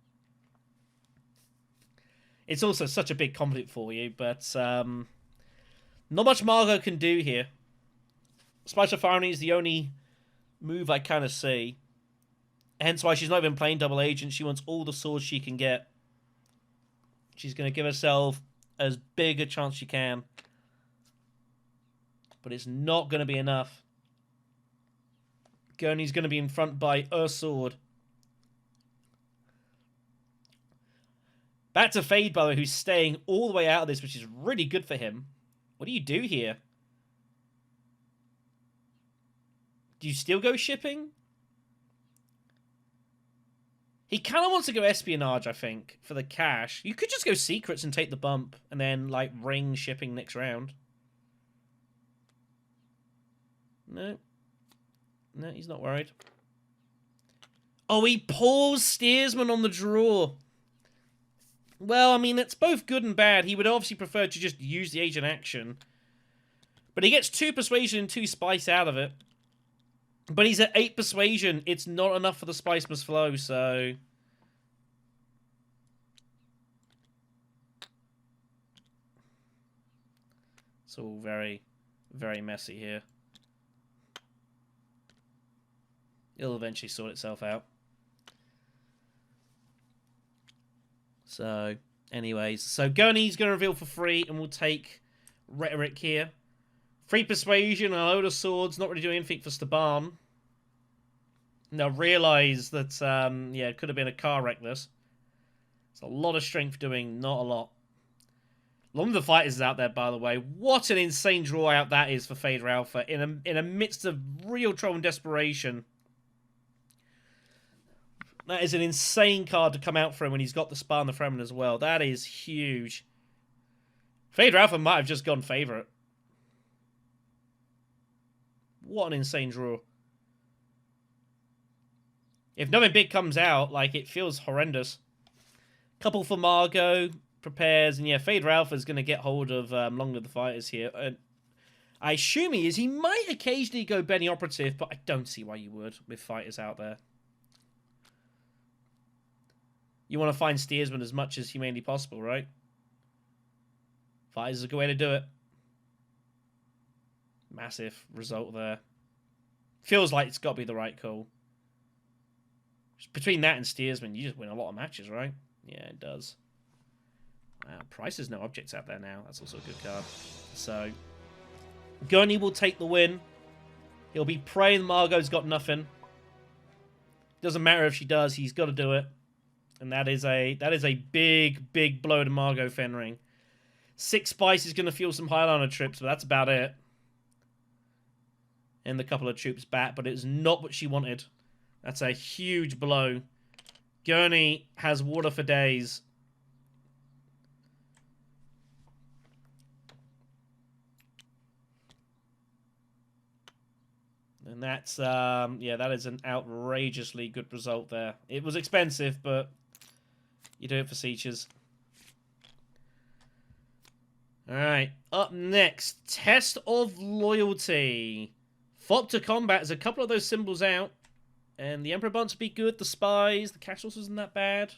It's also such a big conflict for you, but... not much Margot can do here. Spice of Firing is the only move I kind of see. Hence why she's not even playing double agent. She wants all the swords she can get. She's going to give herself as big a chance she can. But it's not going to be enough. Gurney's going to be in front by a sword. Back to Fade, by the way, who's staying all the way out of this, which is really good for him. What do you do here? Do you still go shipping? He kind of wants to go espionage, I think, for the cash. You could just go secrets and take the bump, and then, like, ring shipping next round. No. No, he's not worried. Oh, he pulls Steersman on the draw. Well, I mean, it's both good and bad. He would obviously prefer to just use the agent action. But he gets 2 persuasion and 2 spice out of it. But he's at 8 persuasion. It's not enough for the spice must flow, so... It's all very, very messy here. It'll eventually sort itself out. So, anyways. So, Gurney's going to reveal for free, and we'll take Rhetoric here. Free Persuasion, a load of swords, not really doing anything for Staban. Now, realise that, yeah, it could have been a car wreck, this. It's a lot of strength doing, not a lot. Long of the Fighters is out there, by the way. What an insane draw out that is for Fader Alpha. In a midst of real trouble and desperation. That is an insane card to come out for him when he's got the Spa and the Fremen as well. That is huge. Fader Alpha might have just gone favourite. What an insane draw. If nothing big comes out, like, it feels horrendous. Couple for Margot. Prepares. And yeah, Fader Alpha is going to get hold of Long of the Fighters here. I assume he is. He might occasionally go Benny Operative, but I don't see why you would with fighters out there. You want to find Steersman as much as humanly possible, right? Fighters is a good way to do it. Massive result there. Feels like it's got to be the right call. Between that and Steersman, you just win a lot of matches, right? Yeah, it does. Wow, Price has no objects out there now. That's also a good card. So, Gurney will take the win. He'll be praying Margot's got nothing. Doesn't matter if she does, he's got to do it. And that is a big, big blow to Margot Fenring. 6 spice is going to fuel some Highliner trips, but that's about it. And a couple of troops back, but it's not what she wanted. That's a huge blow. Gurney has water for days. And that's, yeah, that is an outrageously good result there. It was expensive, but you do it for Seachers. Alright, up next, Test of Loyalty. Fop to combat is a couple of those symbols out. And the Emperor Bunts would be good, the Spies, the Cash Horse isn't that bad.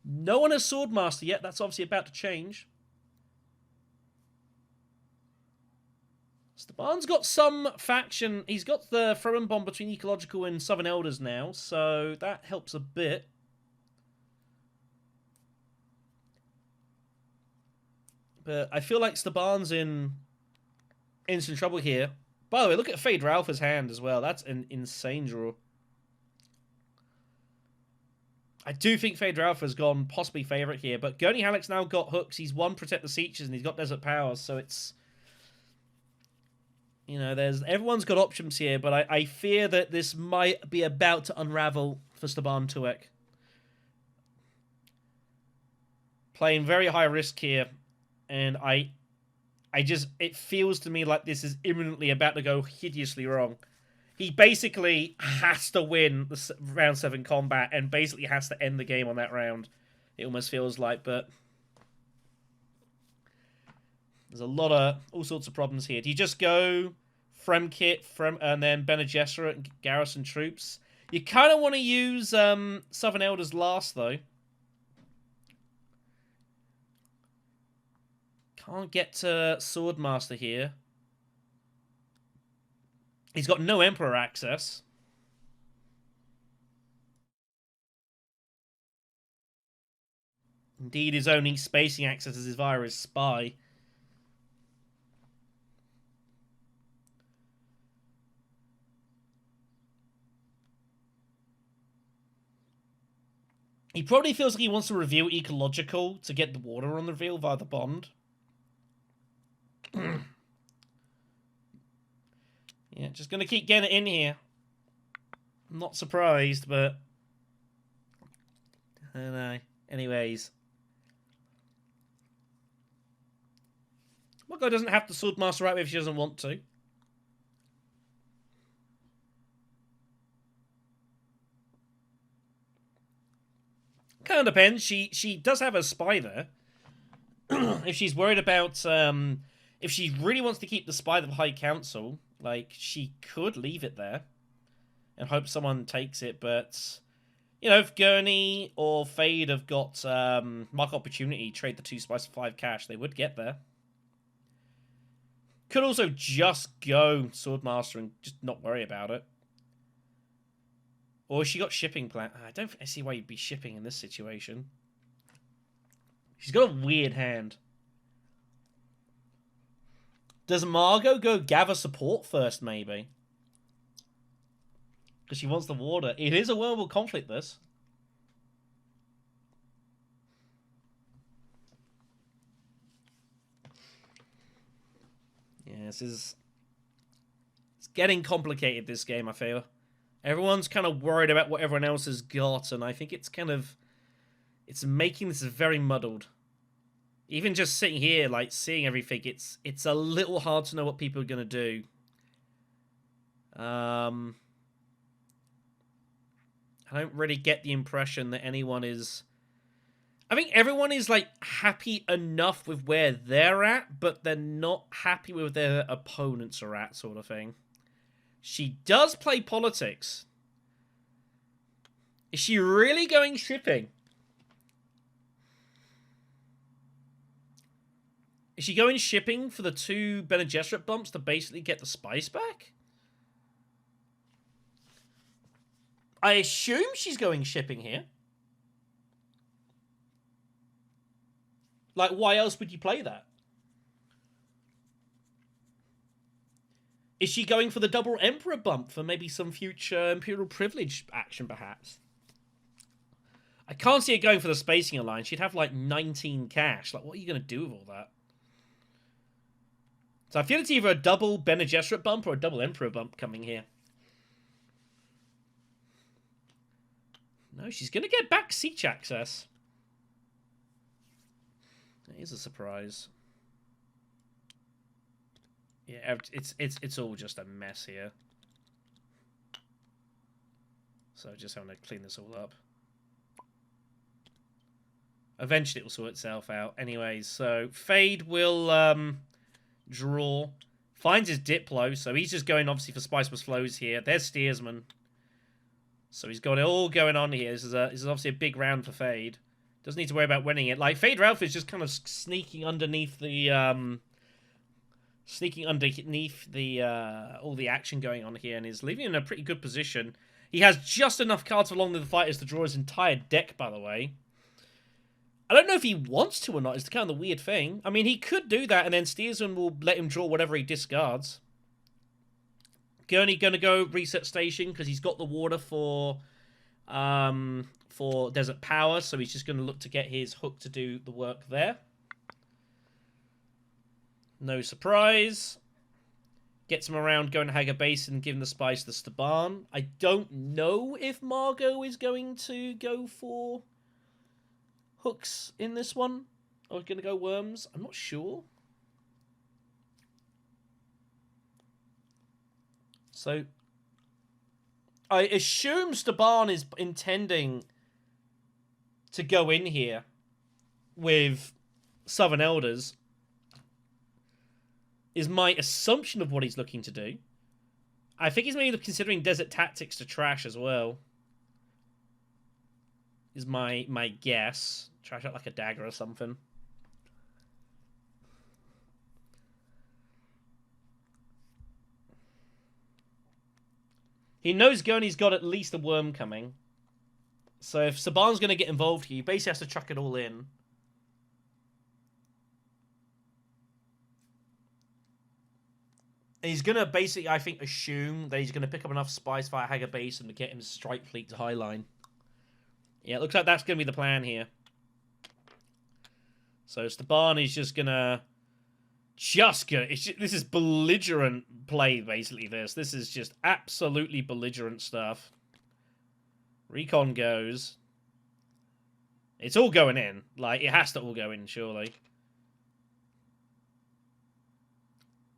No one has Swordmaster yet, that's obviously about to change. Staban's got some faction. He's got the throwing bomb between Ecological and Southern Elders now, so that helps a bit. But I feel like Staban's in some trouble here. By the way, look at Fader Alpha's hand as well. That's an insane draw. I do think Fader Alpha's gone possibly favourite here, but Gurney Halleck's now got hooks. He's won Protect the Seachers and he's got Desert Powers, so it's... You know, everyone's got options here, but I fear that this might be about to unravel for Staban Tuek. Playing very high risk here, and it feels to me like this is imminently about to go hideously wrong. He basically has to win the round 7 combat, and basically has to end the game on that round. It almost feels like, but... There's a lot of all sorts of problems here. Do you just go Fremkit, and then Bene Gesserit and garrison troops? You kind of want to use Southern Elders last, though. Can't get to Swordmaster here. He's got no Emperor access. Indeed, his only spacing access is via his spy. He probably feels like he wants to reveal Ecological to get the water on the reveal via the bond. Yeah, just going to keep getting it in here. I'm not surprised, but... I don't know. Anyways. Magda doesn't have to Swordmaster right if she doesn't want to. Kind of depends. She does have a spy there. If she's worried about... if she really wants to keep the spy of the High Council, like, she could leave it there and hope someone takes it, but... You know, if Gurney or Fade have got mark opportunity, trade the 2 spies for 5 cash, they would get there. Could also just go Swordmaster and just not worry about it. Or she got shipping plan. I don't see why you'd be shipping in this situation. She's got a weird hand. Does Margot go gather support first, maybe? Because she wants the water. It is a wormable conflict, this. Yeah, this is... It's getting complicated, this game, I feel. Everyone's kind of worried about what everyone else has got, and I think it's kind of... It's making this very muddled. Even just sitting here, like, seeing everything, it's a little hard to know what people are going to do. I don't really get the impression that anyone is... I think everyone is, like, happy enough with where they're at, but they're not happy with where their opponents are at, sort of thing. She does play politics. Is she really going shipping? Is she going shipping for the 2 Bene Gesserit bumps to basically get the spice back? I assume she's going shipping here. Like, why else would you play that? Is she going for the double Emperor bump for maybe some future Imperial Privilege action, perhaps? I can't see her going for the Spacing Alliance. She'd have, like, 19 cash. Like, what are you going to do with all that? So I feel it's either a double Bene Gesserit bump or a double Emperor bump coming here. No, she's going to get back siege access. That is a surprise. Yeah, it's all just a mess here. So just having to clean this all up. Eventually it will sort itself out. Anyways, so Fade will draw. Finds his Diplo, so he's just going obviously for Spice plus Flows here. There's Steersman. So he's got it all going on here. This is obviously a big round for Fade. Doesn't need to worry about winning it. Like, Fade Ralph is just kind of sneaking underneath the all the action going on here, and is leaving in a pretty good position. He has just enough cards for Long Live the Fighters to draw his entire deck, by the way. I don't know if he wants to or not. It's kind of the weird thing. I mean, he could do that, and then Steersman will let him draw whatever he discards. Gurney gonna go reset station because he's got the water for Desert Power, so he's just gonna look to get his hook to do the work there. No surprise. Gets him around going to Hager Basin, giving the spice to Staban. I don't know if Margot is going to go for hooks in this one, or going to go worms. I'm not sure. So, I assume Staban is intending to go in here with Southern Elders, is my assumption of what he's looking to do. I think he's maybe considering Desert Tactics to trash as well. Is my guess. Trash out like a dagger or something. He knows Gurney's got at least a worm coming. So if Saban's going to get involved here, he basically has to chuck it all in. And he's going to basically, I think, assume that he's going to pick up enough spice via Hager Basin to get him Strike Fleet to Highline. Yeah, it looks like that's going to be the plan here. So Staban is just going to... This is belligerent play, basically, this. This is just absolutely belligerent stuff. Recon goes. It's all going in. Like, it has to all go in, surely.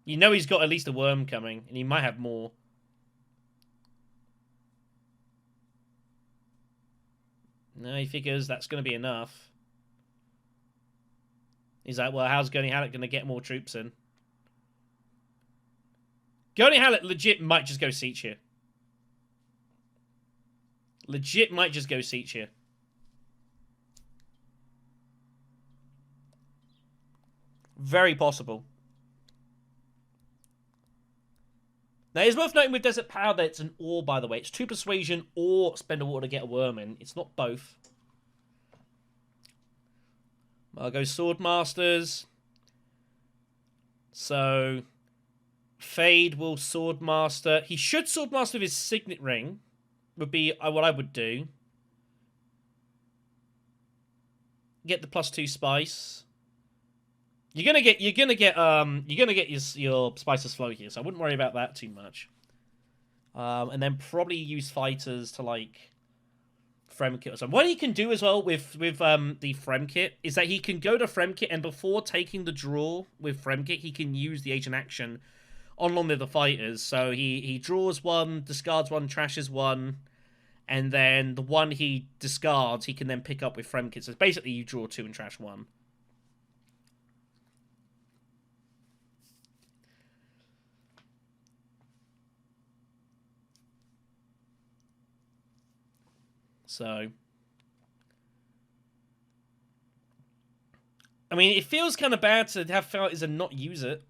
You know he's got at least a worm coming, and he might have more. No, he figures that's going to be enough. He's like, well, how's Gurney Halleck going to get more troops in? Gurney Halleck legit might just go siege here. Legit might just go siege here. Very possible. Now, it's worth noting with Desert Power that it's an or, by the way. It's 2 persuasion or spend a water to get a worm in. It's not both. Margot Swordmasters. So, Fade will Swordmaster. He should Swordmaster with his Signet Ring. Would be what I would do. Get the +2 spice. You're gonna get your spices flow here, so I wouldn't worry about that too much. And then probably use fighters to like Frem Kit or something. What he can do as well with the Frem Kit is that he can go to Frem Kit, and before taking the draw with Frem Kit, he can use the agent action on one of the fighters. So he draws 1, discards 1, trashes 1, and then the one he discards he can then pick up with Frem Kit. So basically you draw 2 and trash 1. So, I mean, it feels kind of bad to have fighters and not use it.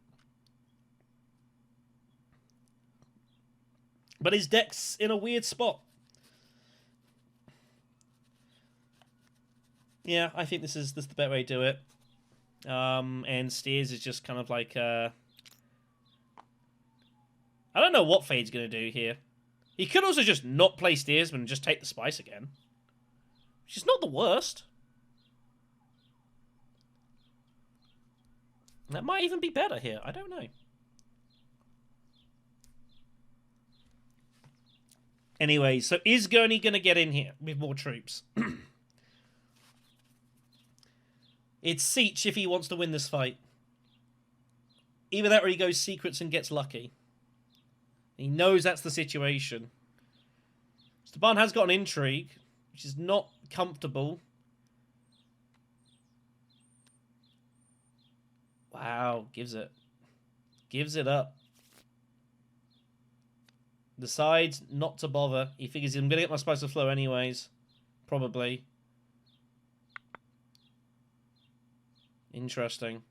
But his deck's in a weird spot. Yeah, I think this is the better way to do it. And Steers is just kind of like, I don't know what Fade's going to do here. He could also just not play Steersman and just take the spice again. Which is not the worst. That might even be better here. I don't know. Anyway, so is Gurney going to get in here with more troops? It's Seach if he wants to win this fight. Either that or he goes secrets and gets lucky. He knows that's the situation. Staban has got an intrigue, which is not comfortable. Wow, gives it. Gives it up. Decides not to bother. He figures I'm going to get my spice of flow anyways. Probably. Interesting.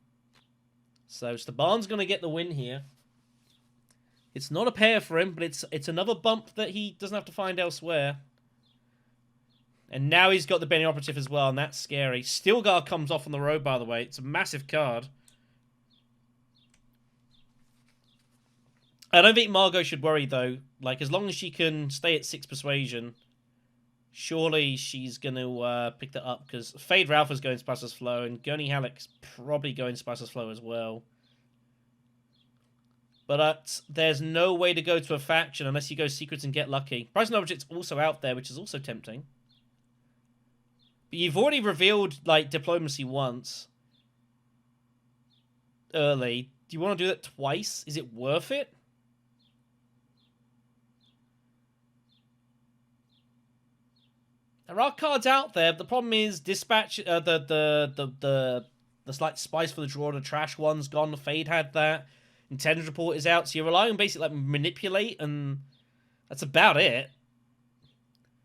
So Staban's going to get the win here. It's not a pair for him, but it's another bump that he doesn't have to find elsewhere. And now he's got the Benny Operative as well, and that's scary. Stilgar comes off on the road, by the way. It's a massive card. I don't think Margot should worry, though. Like, as long as she can stay at 6 persuasion, surely she's going to pick that up, because Fade Ralpha's going Spicer's Flow, and Gurney Halleck's probably going Spicer's Flow as well. But there's no way to go to a faction unless you go secrets and get lucky. Price and Object's also out there, which is also tempting. But you've already revealed, like, Diplomacy once. Early. Do you want to do that twice? Is it worth it? There are cards out there, but the problem is Dispatch, the slight spice for the draw to trash one's gone. Fade had that. Intended Report is out, so you're relying on basically like manipulate, and that's about it.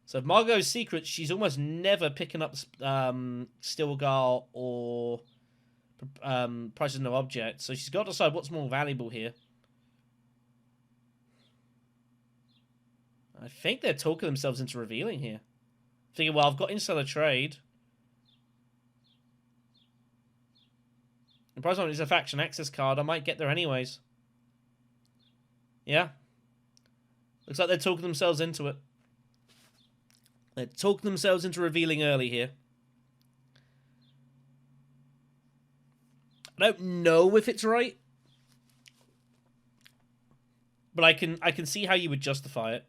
So if Margot's secrets, she's almost never picking up Stilgar or Prices No Object, so she's got to decide what's more valuable here. I think they're talking themselves into revealing here. Thinking, well, I've got Insular Trade. The price on it is a faction access card. I might get there anyways. Yeah. Looks like they're talking themselves into it. They're talking themselves into revealing early here. I don't know if it's right. But I can see how you would justify it.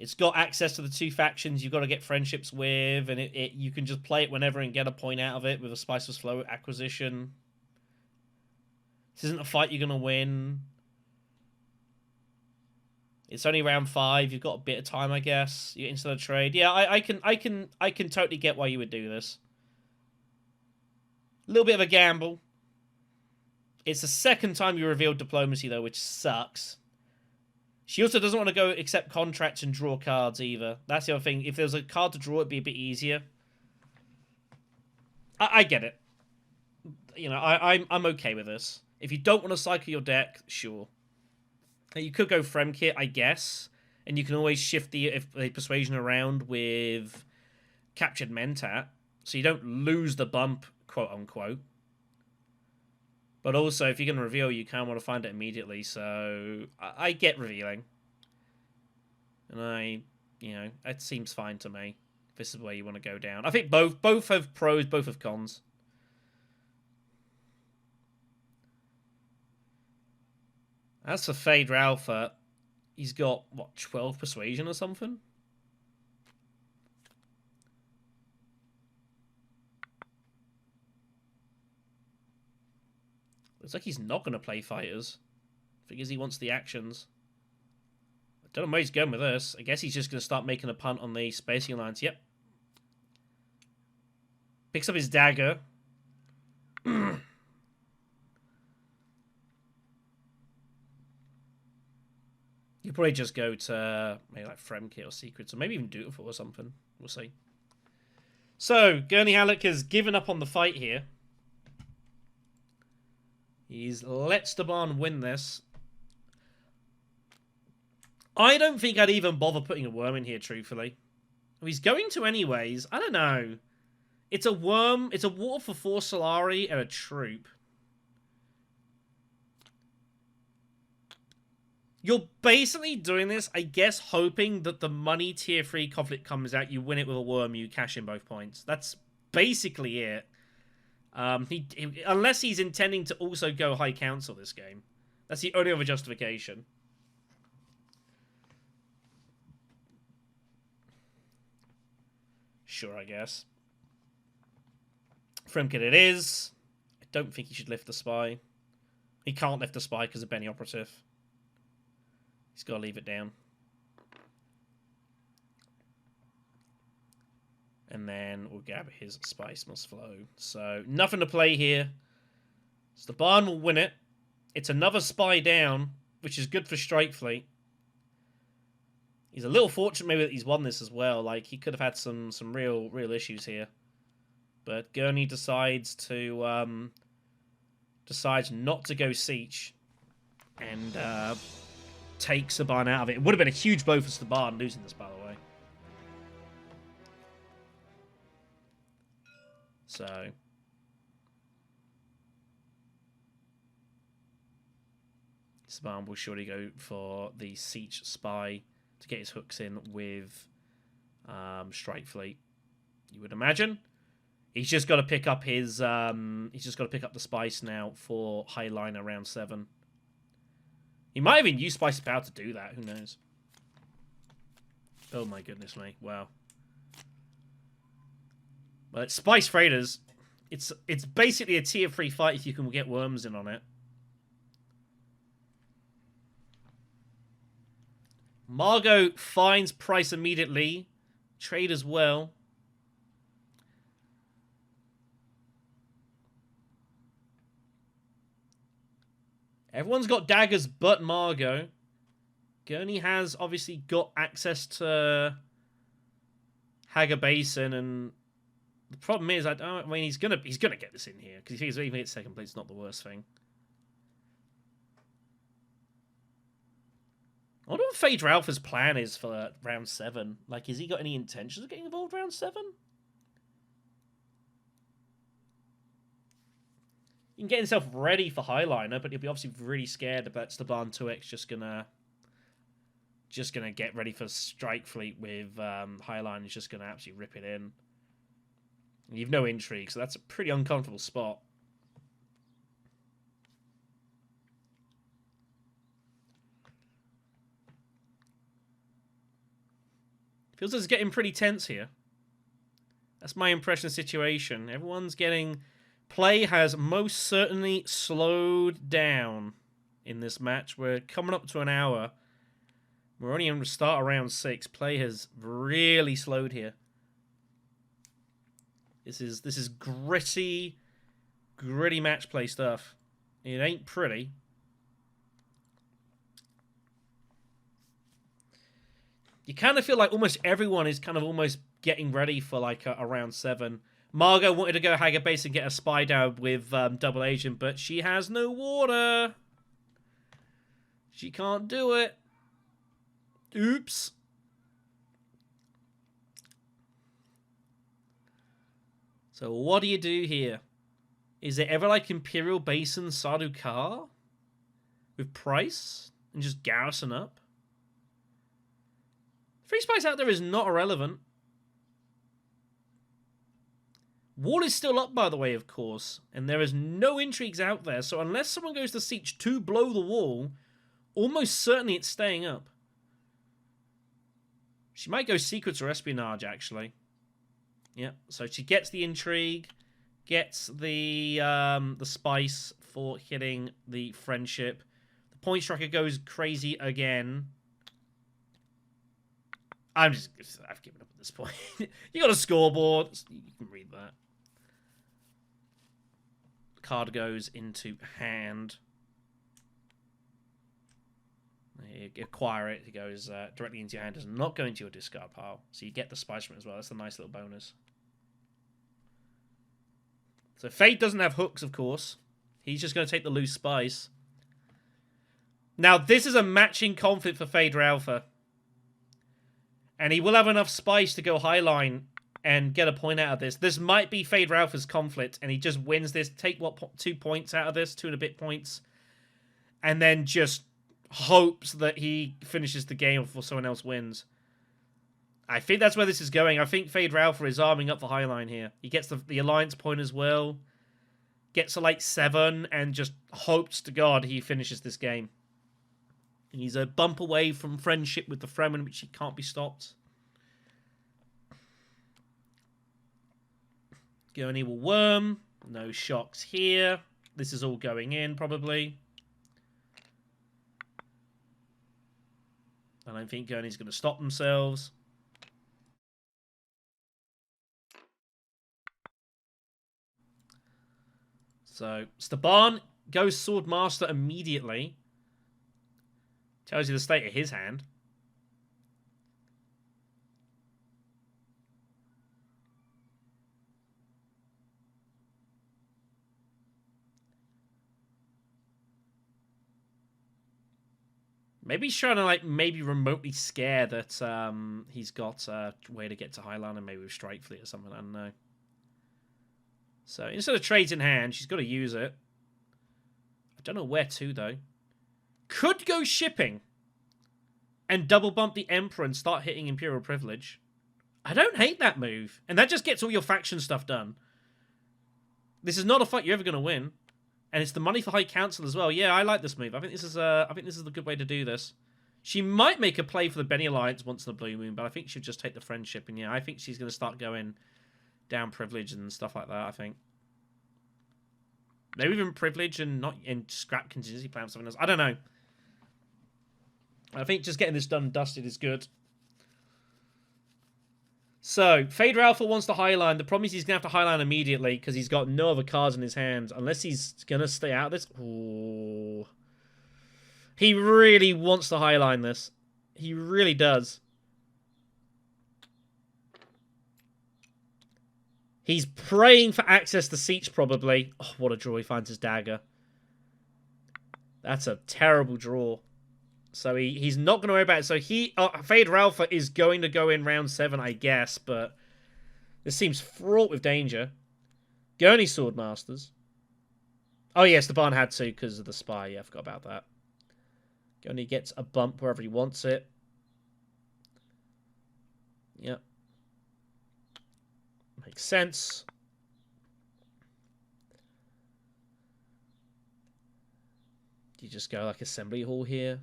It's got access to the two factions you've got to get friendships with, and you can just play it whenever and get a point out of it with a Spiceless Flow acquisition. This isn't a fight you're going to win. It's only round 5. You've got a bit of time, I guess. You're into the trade. Yeah, I can totally get why you would do this. A little bit of a gamble. It's the second time you revealed diplomacy, though, which sucks. She also doesn't want to go accept contracts and draw cards either. That's the other thing. If there was a card to draw, it'd be a bit easier. I get it. You know, I'm okay with this. If you don't want to cycle your deck, sure. You could go Fremkit, I guess. And you can always shift the Persuasion around with Captured Mentat. So you don't lose the bump, quote-unquote. But also, if you're going to reveal, you kind of want to find it immediately. So, I get revealing. And you know, it seems fine to me. If this is where you want to go down. I think both have pros, both have cons. As for Fade Ralpha, he's got, what, 12 Persuasion or something? Looks like he's not going to play fighters. Figures he wants the actions. I don't know where he's going with this. I guess he's just going to start making a punt on the Spacing Alliance. Yep. Picks up his dagger. You probably just go to maybe like Fremkit or Secrets, or maybe even Dutiful or something. We'll see. So, Gurney Halleck has given up on the fight here. He's let Staban win this. I don't think I'd even bother putting a worm in here, truthfully. Well, he's going to anyways. I don't know. It's a worm. It's a water for 4 Solari and a troop. You're basically doing this, I guess, hoping that the money tier 3 conflict comes out, you win it with a worm, you cash in both points. That's basically it. Unless he's intending to also go High Council this game. That's the only other justification. Sure, I guess. Fremkit it is. I don't think he should lift the Spy. He can't lift the Spy because of Benny Operative. He's got to leave it down. And then we'll grab his Spice Must Flow. So, nothing to play here. So the Barn will win it. It's another Spy down, which is good for Strike Fleet. He's a little fortunate maybe that he's won this as well. Like, he could have had some real issues here. But Gurney decides to not to go Siege. And take Saban out of it. It would have been a huge blow for Saban losing this, by the way. So Saban will surely go for the Siege Spy to get his hooks in with Strike Fleet. You would imagine. He's just got to pick up his he's just got to pick up the Spice now for Highliner round 7. He might even use Spice Power to do that. Who knows? Oh my goodness me! Wow. But Spice Freighters, it's basically a tier 3 fight if you can get worms in on it. Margot finds price immediately. Trade as well. Everyone's got daggers but Margot. Gurney has obviously got access to Hager Basin, and the problem is, I mean, he's gonna get this in here because he thinks even at second place, it's not the worst thing. I wonder what Fade Ralpha's plan is for round 7. Like, has he got any intentions of getting involved round 7? He can get himself ready for Highliner, but he'll be obviously really scared about Staban 2X just gonna get ready for Strike Fleet with Highliner. He's just gonna absolutely rip it in. And you've no intrigue, so that's a pretty uncomfortable spot. Feels like it's getting pretty tense here. That's my impression of the situation. Everyone's getting... Play has most certainly slowed down in this match. We're coming up to an hour. We're only going to start around 6. Play has really slowed here. This is gritty match play stuff. It ain't pretty. You kind of feel like almost everyone is kind of almost getting ready for like a round 7. Margot wanted to go Haggard base and get a spy down with double agent, but she has no water. She can't do it. Oops. So what do you do here? Is it ever like Imperial Basin Sardaukar with Price and just garrison up? Free spice out there is not irrelevant. Wall is still up, by the way, of course, and there is no intrigues out there, so unless someone goes to siege to blow the wall, almost certainly it's staying up. She might go secrets or espionage, actually. Yeah, so she gets the intrigue, gets the spice for hitting the friendship. The point striker goes crazy again. I've given up at this point. You got a scoreboard. You can read that. Card goes into hand. You acquire it. It goes directly into your hand. Does not go into your discard pile. So you get the spice from it as well. That's a nice little bonus. So Fade doesn't have hooks, of course. He's just going to take the loose spice. Now, this is a matching conflict for Fade Alpha. And he will have enough spice to go highline and get a point out of this. This might be Fade Alpha's conflict, and he just wins this. Take, what, 2 points out of this? 2 and a bit points. And then just hopes that he finishes the game before someone else wins. I think that's where this is going. I think Fade Alpha is arming up for highline here. He gets the alliance point as well. Gets to like 7 and just hopes to God he finishes this game. And he's a bump away from friendship with the Fremen, which he can't be stopped. Gurney will worm. No shocks here. This is all going in, probably. I don't think Gurney's going to stop themselves. So, Staban goes Swordmaster immediately. Tells you the state of his hand. Maybe he's trying to, like, maybe remotely scare that he's got a way to get to Highland and maybe with Strike Fleet or something. I don't know. So, instead of trades in hand, she's got to use it. I don't know where to, though. Could go shipping and double bump the Emperor and start hitting Imperial Privilege. I don't hate that move. And that just gets all your faction stuff done. This is not a fight you're ever going to win. And it's the money for High Council as well. Yeah, I like this move. I think this is the good way to do this. She might make a play for the Benny Alliance once in the Blue Moon, but I think she'll just take the friendship. And yeah, I think she's going to start going down Privilege and stuff like that, I think. Maybe even Privilege and not in scrap contingency plan or something else. I don't know. I think just getting this done and dusted is good. So, Fade Alpha wants to highline. The problem is he's going to have to highline immediately because he's got no other cards in his hands. Unless he's going to stay out of this. Ooh. He really wants to highline this. He really does. He's praying for access to Siege, probably. Oh, what a draw. He finds his dagger. That's a terrible draw. So he's not going to worry about it. So Fade Alpha is going to go in round 7, I guess. But this seems fraught with danger. Gurney Swordmasters. Oh, yes, the barn had to because of the spy. Yeah, I forgot about that. Gurney gets a bump wherever he wants it. Yep. Makes sense. Do you just go like Assembly Hall here?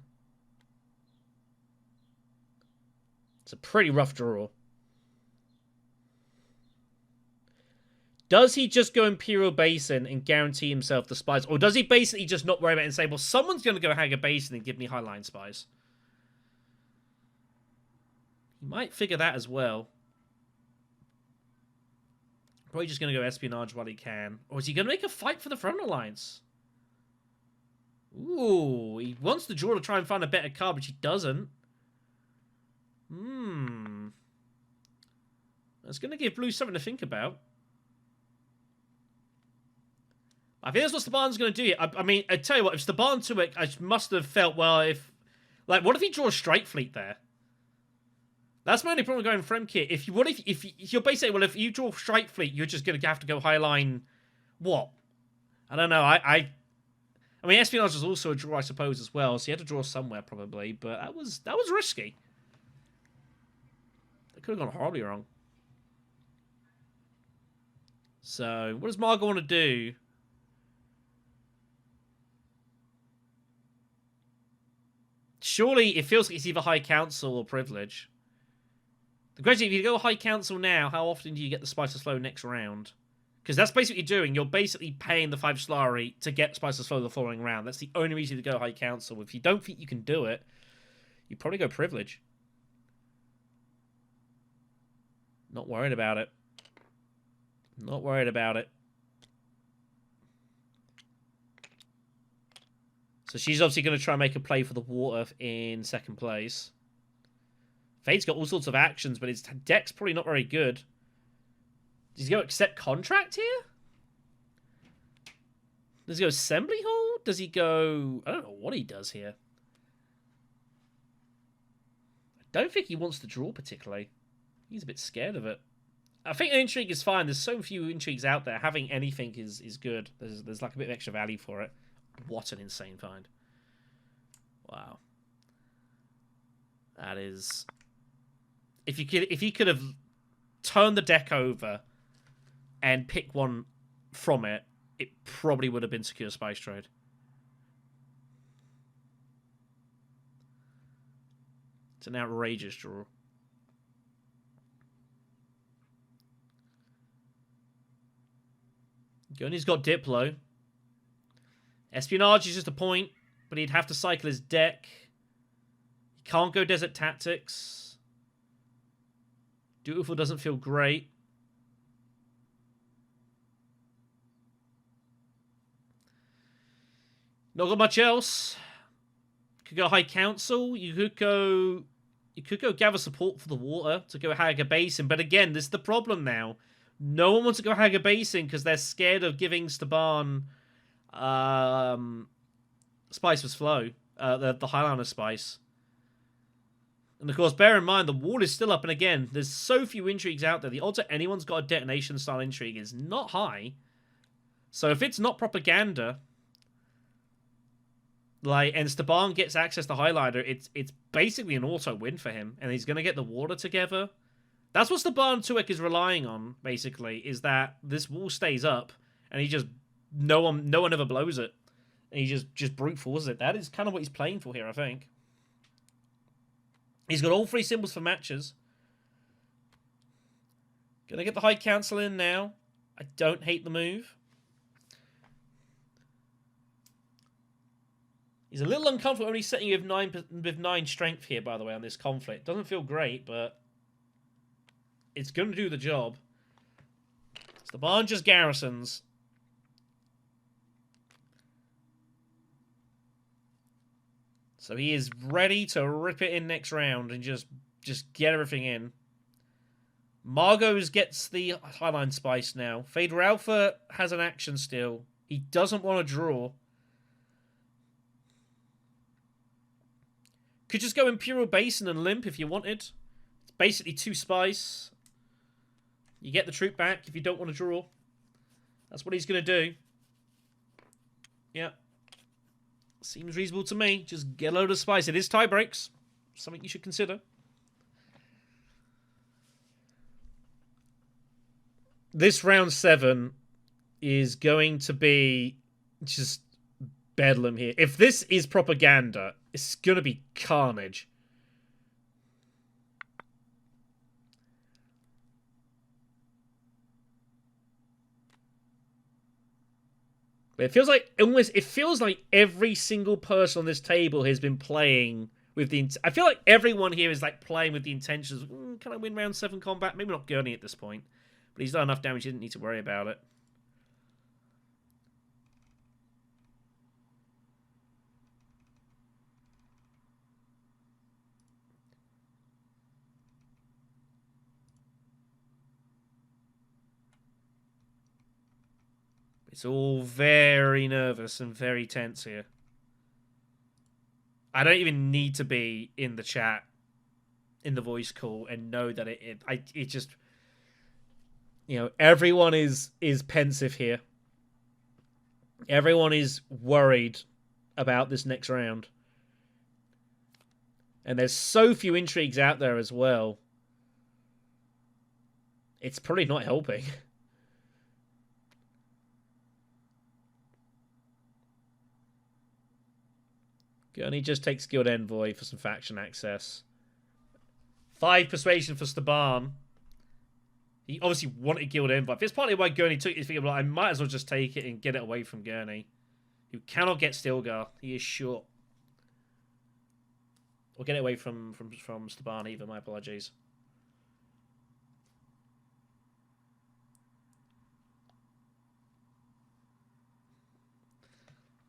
It's a pretty rough draw. Does he just go Imperial Basin and guarantee himself the spies? Or does he basically just not worry about it and say, well, someone's going to go Haga Basin and give me Highline spies? He might figure that as well. Probably just going to go espionage while he can. Or is he going to make a fight for the front alliance? Ooh, he wants the draw to try and find a better card, but he doesn't. That's going to give blue something to think about. I think that's what Staban's going to do here. I mean, I tell you what, if Staban to it, I must have felt, well, if... Like, what if he draws Strike Fleet there? That's my only problem going Fremkit. If you're basically, well, if you draw Strike Fleet, you're just going to have to go Highline... What? I don't know. I mean, Espionage was also a draw, I suppose, as well, so you had to draw somewhere, probably, but that was risky. It could have gone horribly wrong. So, what does Margot want to do? Surely, it feels like it's either High Council or Privilege. The question is, if you go High Council now, how often do you get the Spice of Slow next round? Because that's basically what you're doing. You're basically paying the 5 Solari to get Spice of Slow the following round. That's the only reason to go High Council. If you don't think you can do it, you probably go Privilege. Not worried about it. Not worried about it. So she's obviously going to try and make a play for the water in second place. Fade's got all sorts of actions, but his deck's probably not very good. Does he go accept contract here? Does he go assembly hall? Does he go... I don't know what he does here. I don't think he wants to draw particularly. He's a bit scared of it. I think an intrigue is fine. There's so few intrigues out there. Having anything is good. There's like a bit of extra value for it. What an insane find. Wow. That is... If you could have turned the deck over and picked one from it, it probably would have been Secure Spice Trade. It's an outrageous draw. Gurney's got Diplo. Espionage is just a point, but he'd have to cycle his deck. He can't go Desert Tactics. Dutiful doesn't feel great. Not got much else. Could go High Council. You could go gather support for the water to go Haga Basin. But again, this is the problem now. No one wants to go Haga Basin because they're scared of giving Staban Spice was Flow. The Highliner Spice. And of course, bear in mind, the wall is still up. And again, there's so few intrigues out there. The odds that anyone's got a detonation-style intrigue is not high. So if it's not propaganda... and Staban gets access to Highliner, it's basically an auto win for him, and he's gonna get the water together. That's what Staban Tuek is relying on, basically, is that this wall stays up, and he just no one ever blows it, and he just brute forces it. That is kind of what he's playing for here, I think. He's got all 3 symbols for matches. Gonna get the High Council in now. I don't hate the move. He's a little uncomfortable only setting with 9 strength here, by the way, on this conflict. Doesn't feel great, but it's going to do the job. Staban just garrisons. So he is ready to rip it in next round and just get everything in. Margot's gets the Highline Spice now. Fade Ralpha has an action still. He doesn't want to draw. Could just go Imperial Basin and Limp if you wanted. It's basically 2 Spice. You get the troop back if you don't want to draw. That's what he's going to do. Yeah. Seems reasonable to me. Just get a load of Spice. It is tie breaks. Something you should consider. This round 7 is going to be just bedlam here. If this is propaganda, it's going to be carnage. But it feels like every single person on this table has been playing with the. I feel like everyone here is like playing with the intentions. Can I win round 7 combat? Maybe not Gurney at this point, but he's done enough damage. He didn't need to worry about it. It's all very nervous and very tense here. I don't even need to be in the chat, in the voice call, and know that it just, you know, everyone is pensive here. Everyone is worried about this next round. And there's so few intrigues out there as well. It's probably not helping. Gurney just takes Guild Envoy for some faction access. 5 persuasion for Staban. He obviously wanted Guild Envoy. That's partly why Gurney took it. He figured, well, I might as well just take it and get it away from Gurney, who cannot get Stilgar. He is short. Or get it away from Staban even. My apologies.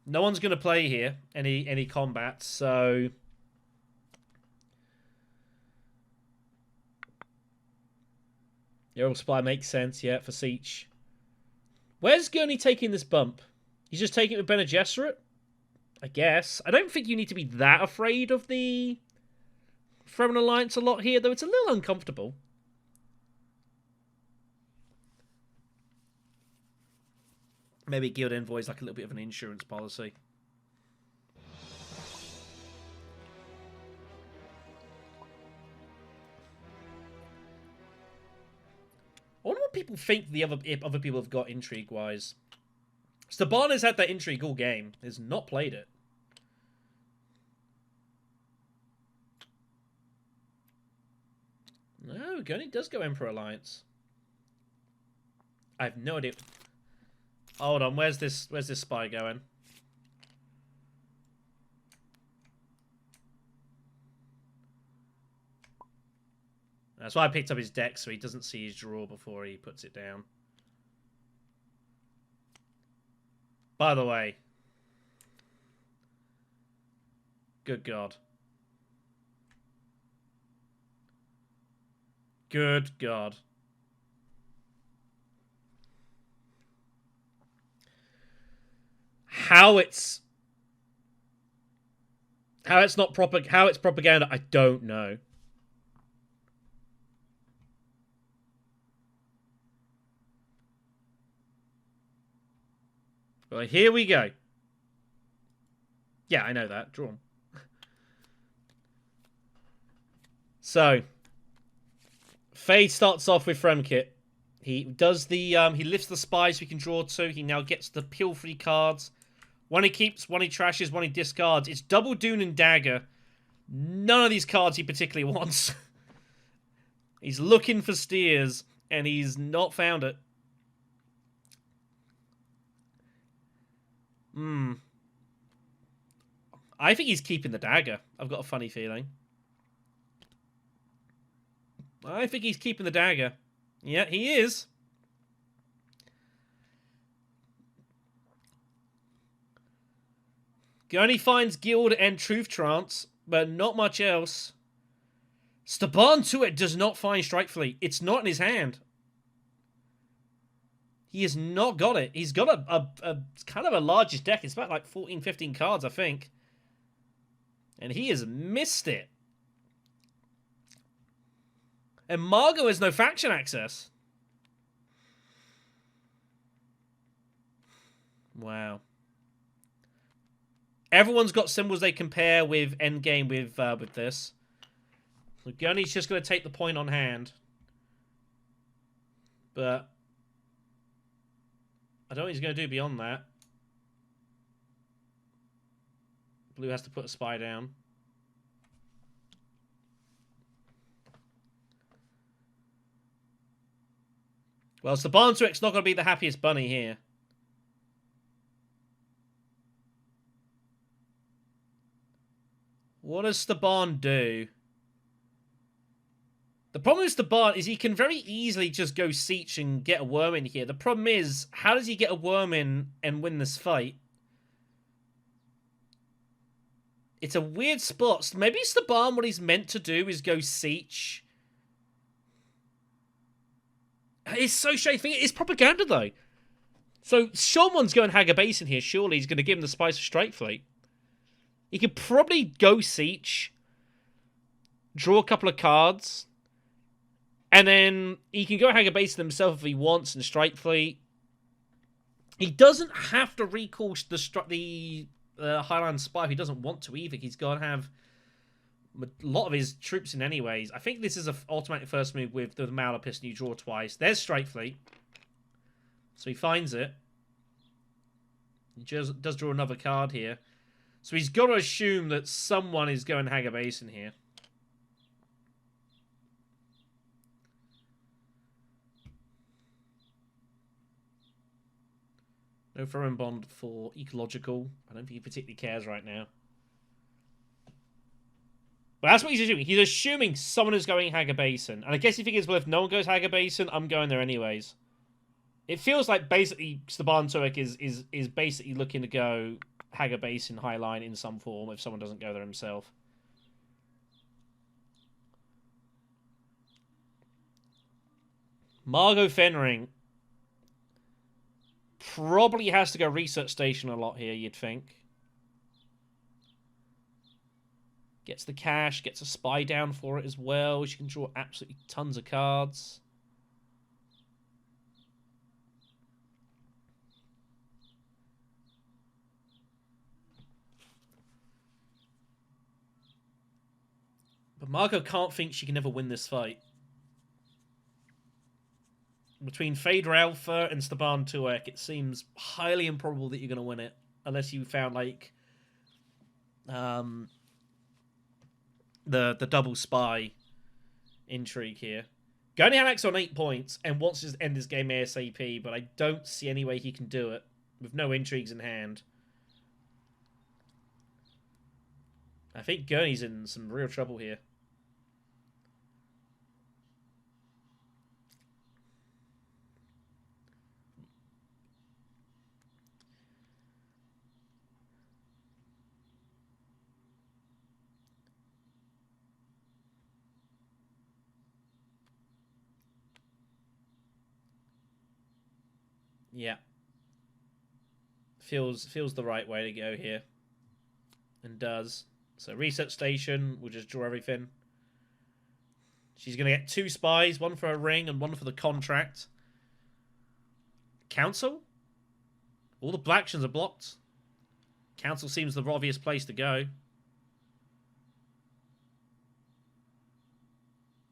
No one's going to play here, any combat, so... Your supply makes sense, yeah, for Siege. Where's Gurney taking this bump? He's just taking it with Bene Gesserit? I guess. I don't think you need to be that afraid of the Fremen Alliance a lot here, though it's a little uncomfortable. Maybe Guild Envoy is like a little bit of an insurance policy. I wonder what people think the other people have got intrigue-wise. Staban has had that intrigue all game. Has not played it. No, Gurney does go Emperor Alliance. I have no idea. Hold on, where's this spy going? That's why I picked up his deck, so he doesn't see his draw before he puts it down. By the way. Good God. Good God. How it's propaganda, I don't know. Well, here we go. Yeah, I know that. Drawn. So, Fade starts off with Fremkit. He does the he lifts the spies we can draw 2. He now gets the peel 3 cards. One he keeps, one he trashes, one he discards. It's double Dune and Dagger. None of these cards he particularly wants. He's looking for steers, and he's not found it. I think he's keeping the Dagger. I've got a funny feeling. I think he's keeping the Dagger. Yeah, he is. Gurney finds Guild and Truth Trance, but not much else. Staban to it does not find Strike Fleet. It's not in his hand. He has not got it. He's got a kind of a largest deck. It's about like 14, 15 cards, I think. And he has missed it. And Margot has no faction access. Wow. Everyone's got symbols they compare with endgame with this. So Gurney's just going to take the point on hand. But I don't know what he's going to do beyond that. Blue has to put a spy down. Well, Saban to X not going to be the happiest bunny here. What does Staban do? The problem with Staban is he can very easily just go Siege and get a worm in here. The problem is, how does he get a worm in and win this fight? It's a weird spot. Maybe Staban, what he's meant to do is go Siege. It's so strange. It's propaganda, though. So, someone's going Hager Basin here. Surely he's going to give him the Spice of Strike Fleet. He could probably go Siege, draw a couple of cards, and then he can go Hager Basin himself if he wants and Strike Fleet. He doesn't have to recall the Highland Spy if he doesn't want to either. He's going to have a lot of his troops in anyways. I think this is an automatic first move with the Malapist and you draw twice. There's Strike Fleet. So he finds it. He just does draw another card here. So he's got to assume that someone is going Hager Basin here. No foreign bond for ecological. I don't think he particularly cares right now. But that's what he's assuming. He's assuming someone is going Hager Basin. And I guess he figures, well, if no one goes Hager Basin, I'm going there anyways. It feels like basically Staban Tuek is basically looking to go Hager Basin Highline in some form if someone doesn't go there himself. Margot Fenring probably has to go Research Station a lot here, you'd think. Gets the cash, gets a spy down for it as well. She can draw absolutely tons of cards. But Margot can't think she can ever win this fight. Between Phaedra Alpha and Staban Tuek, it seems highly improbable that you're going to win it. Unless you found, like, the double spy intrigue here. Goni Hanak's on 8 points and wants to end this game ASAP, but I don't see any way he can do it with no intrigues in hand. I think Gurney's in some real trouble here. Yeah. Feels the right way to go here. And does. So Research Station, we'll just draw everything. She's going to get 2 spies, one for her ring and one for the contract. Council? All the black actions are blocked. Council seems the obvious place to go.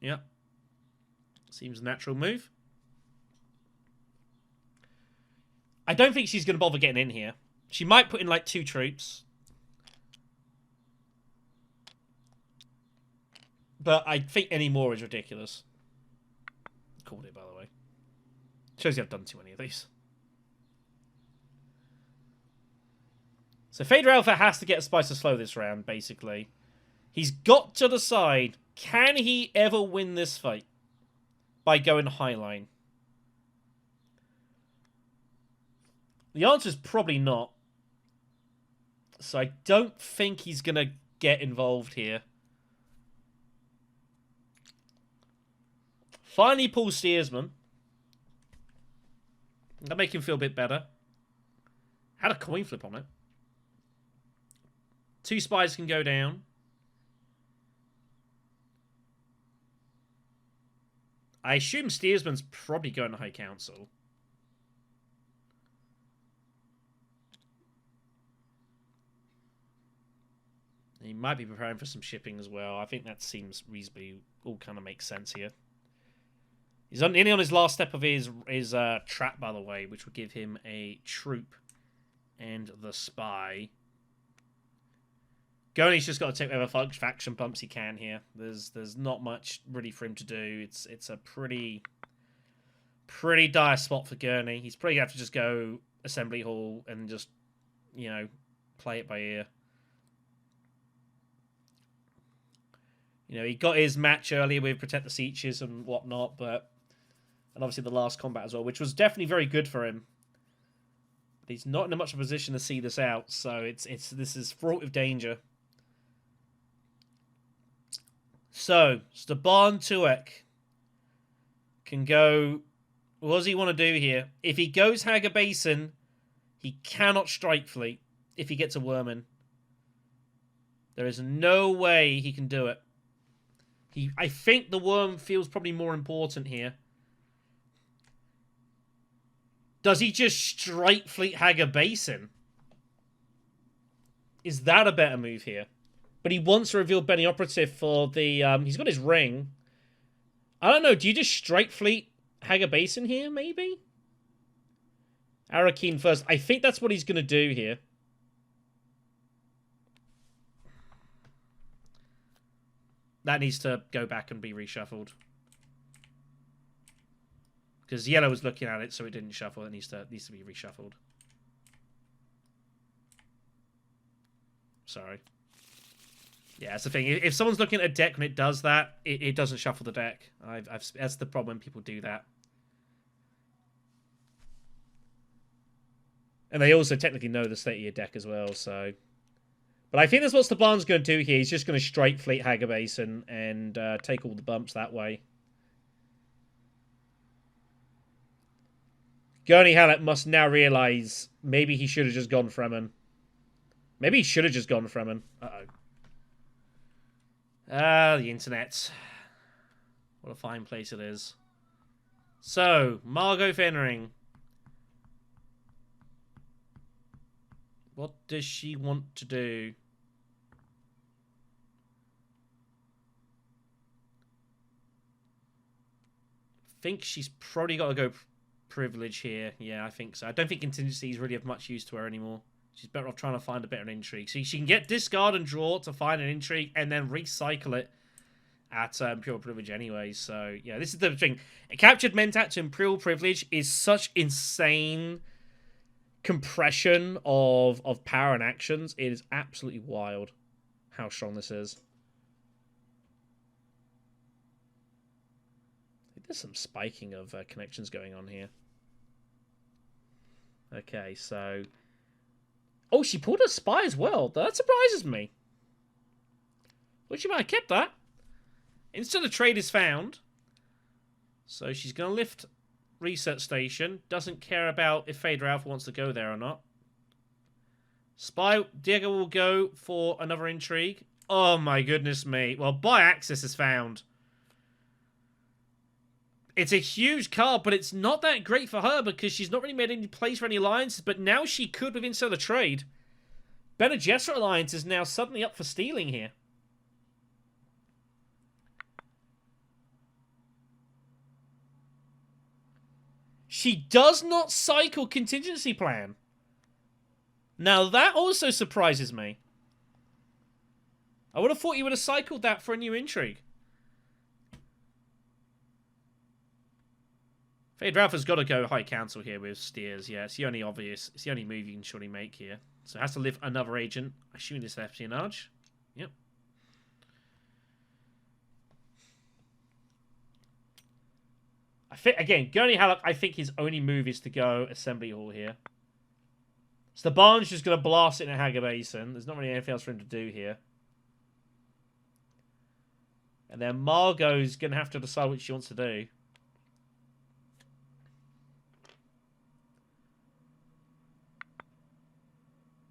Yep. Seems a natural move. I don't think she's going to bother getting in here. She might put in like 2 troops. But I think any more is ridiculous. Called it, by the way. Shows you I've done too many of these. So Phaedra Alpha has to get a spice to slow this round, basically. He's got to decide, can he ever win this fight by going Highline? The answer is probably not. So I don't think he's going to get involved here. Finally pulls Steersman. That'll make him feel a bit better. Had a coin flip on it. 2 spies can go down. I assume Steersman's probably going to High Council. He might be preparing for some shipping as well. I think that seems reasonably all kind of makes sense here. He's nearly on his last step of his trap, by the way, which would give him a troop and the spy. Goni's just got to take whatever faction bumps he can here. There's not much really for him to do. It's a pretty dire spot for Gurney. He's probably going to have to just go Assembly Hall and just, you know, play it by ear. You know, he got his match earlier with Protect the Sietches and whatnot, and obviously the last combat as well, which was definitely very good for him. But he's not in much of a position to see this out, so this is fraught with danger. So, Staban Tuek can go... What does he want to do here? If he goes Haga Basin, he cannot strike fleet if he gets a Worm. There is no way he can do it. I think the Worm feels probably more important here. Does he just strike fleet Haga Basin? Is that a better move here? But he wants to reveal Benny Operative for the... he's got his ring. I don't know. Do you just strike fleet Haga Basin here, maybe? Arakeen first. I think that's what he's going to do here. That needs to go back and be reshuffled. Because yellow was looking at it, so it didn't shuffle. It needs to be reshuffled. Sorry. Yeah, that's the thing. If someone's looking at a deck when it does that, it doesn't shuffle the deck. That's the problem when people do that. And they also technically know the state of your deck as well, so... But I think that's what Staban's going to do here. He's just going to straight fleet Haga Basin and take all the bumps that way. Gurney Hallett must now realise maybe he should have just gone Fremen. Maybe he should have just gone Fremen. Uh-oh. Ah, the internet. What a fine place it is. So, Margot Fenring. What does she want to do? I think she's probably got to go privilege here. Yeah, I think so. I don't think contingencies really have much use to her anymore. She's better off trying to find a better intrigue. So she can get discard and draw to find an intrigue and then recycle it at Imperial Privilege anyway. So, yeah, this is the thing. A captured Mentat to Imperial Privilege is such insane compression of power and actions. It is absolutely wild how strong this is. I think there's some spiking of connections going on here. Okay, so... Oh, she pulled a spy as well. That surprises me. Well, she might have kept that. Instant of trade is found. So she's going to lift Research Station. Doesn't care about if Phaedra Alpha wants to go there or not. Spy, Diego will go for another intrigue. Oh my goodness me. Well, By Access is found. It's a huge card, but it's not that great for her because she's not really made any plays for any alliances, but now she could with Insert the Trade. Bene Gesserit Alliance is now suddenly up for stealing here. She does not cycle Contingency Plan. Now that also surprises me. I would have thought you would have cycled that for a new intrigue. Phaedra Alpha's got to go High Council here with Steers. Yeah, it's the only obvious. It's the only move you can surely make here. So it has to live another agent. Assuming this is espionage. Yep. I think again, Gurney Halleck. I think his only move is to go Assembly Hall here. Staban's just going to blast it in a Haga Basin. There's not really anything else for him to do here. And then Margot's going to have to decide what she wants to do.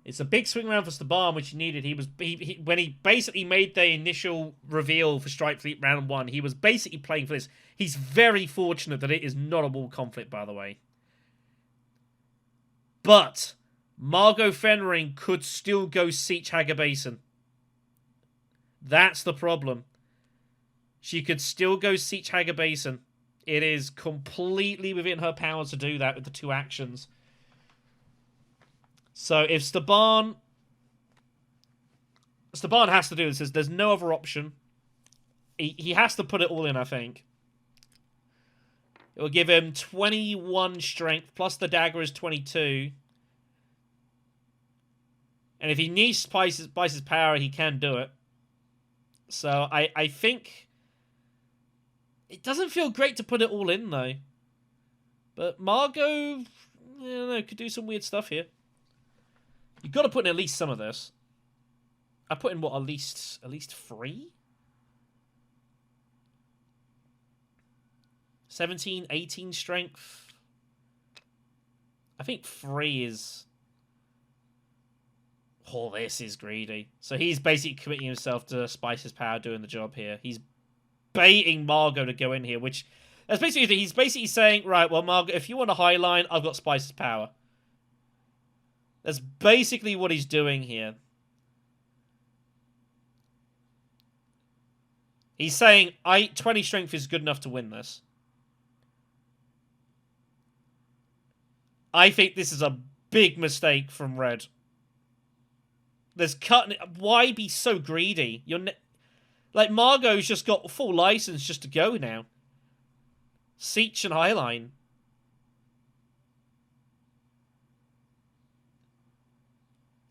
It's a big swing round for Staban, which he needed. When he basically made the initial reveal for Strike Fleet round 1, he was basically playing for this. He's very fortunate that it is not a wall conflict, by the way. But Margot Fenring could still go Siege Haga Basin. That's the problem. She could still go Siege Haga Basin. It is completely within her power to do that with the 2 actions. So if Staban has to do this, there's no other option. He has to put it all in, I think. It will give him 21 strength, plus the dagger is 22. And if he needs Spice's power, he can do it. So I think it doesn't feel great to put it all in though. But Margot, I don't know, could do some weird stuff here. You've got to put in at least some of this. I put in what, at least 3? 17, 18 strength. I think 3 is... Oh, this is greedy. So he's basically committing himself to Spice's power doing the job here. He's baiting Margot to go in here, which... That's basically, he's basically saying, right, well, Margot, if you want a high line, I've got Spice's power. That's basically what he's doing here. He's saying, 20 strength is good enough to win this. I think this is a big mistake from Red. There's cutting. Why be so greedy? Like, Margot's just got full license just to go now. Siege and Highline.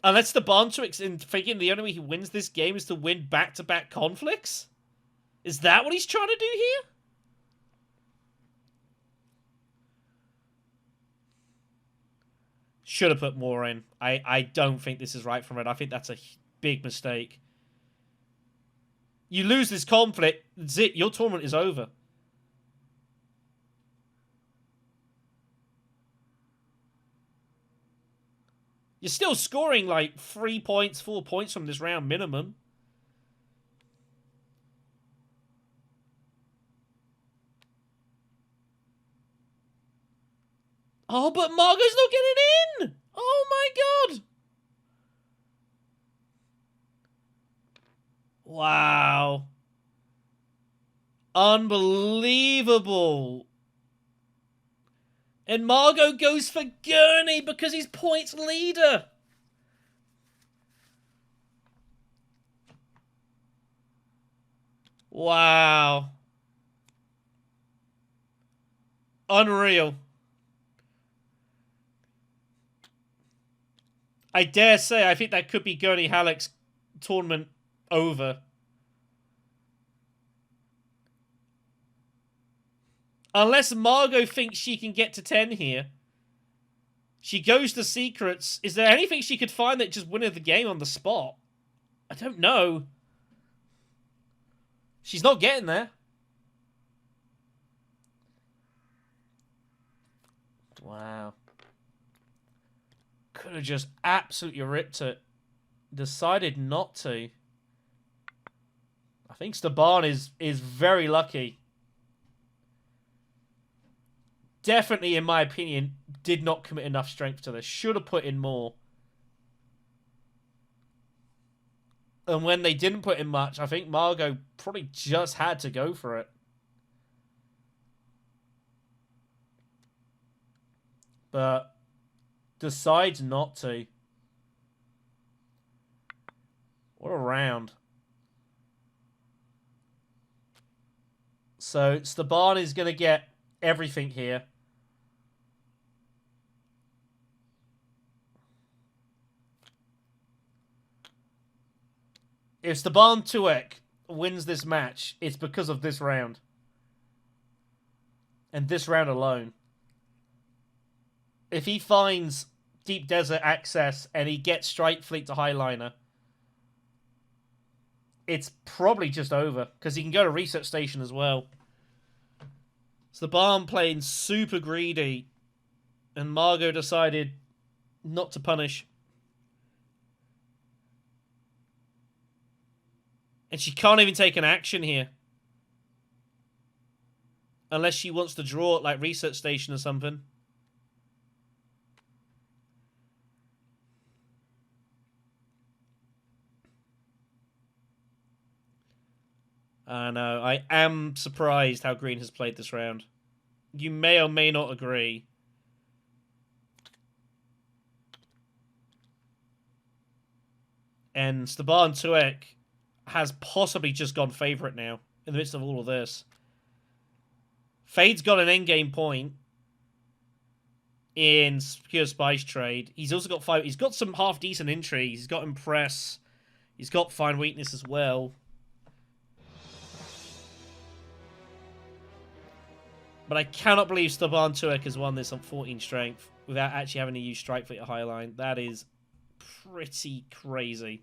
Unless the Barntrix in thinking the only way he wins this game is to win back-to-back conflicts? Is that what he's trying to do here? Should have put more in. I don't think this is right from Red. I think that's a big mistake. You lose this conflict, zip, your tournament is over. You're still scoring like 3 points, 4 points from this round minimum. Oh, but Margot's not getting in! Oh my god! Wow. Unbelievable. And Margot goes for Gurney because he's points leader. Wow. Unreal. I dare say, I think that could be Gurney Halleck's tournament over. Unless Margot thinks she can get to 10 here. She goes to secrets. Is there anything she could find that just wins the game on the spot? I don't know. She's not getting there. Wow. Could have just absolutely ripped it. Decided not to. I think Staban is very lucky. Definitely, in my opinion, did not commit enough strength to this. Should have put in more. And when they didn't put in much, I think Margot probably just had to go for it. But decides not to. What a round. So Staban is going to get everything here. If Staban Tuek wins this match, it's because of this round. And this round alone. If he finds Deep Desert access and he gets Strike Fleet to Highliner, it's probably just over. Because he can go to Research Station as well. Staban playing super greedy. And Margot decided not to punish. And she can't even take an action here. Unless she wants to draw it like Research Station or something. I know. I am surprised how Green has played this round. You may or may not agree. And Staban Tuek has possibly just gone favourite now, in the midst of all of this. Fade's got an endgame point in Pure Spice Trade. He's also got he's got some half-decent intrigue. He's got Impress. He's got Fine Weakness as well. But I cannot believe Staban Tuek has won this on 14 strength without actually having to use Strike Fleet at Highline. That is pretty crazy.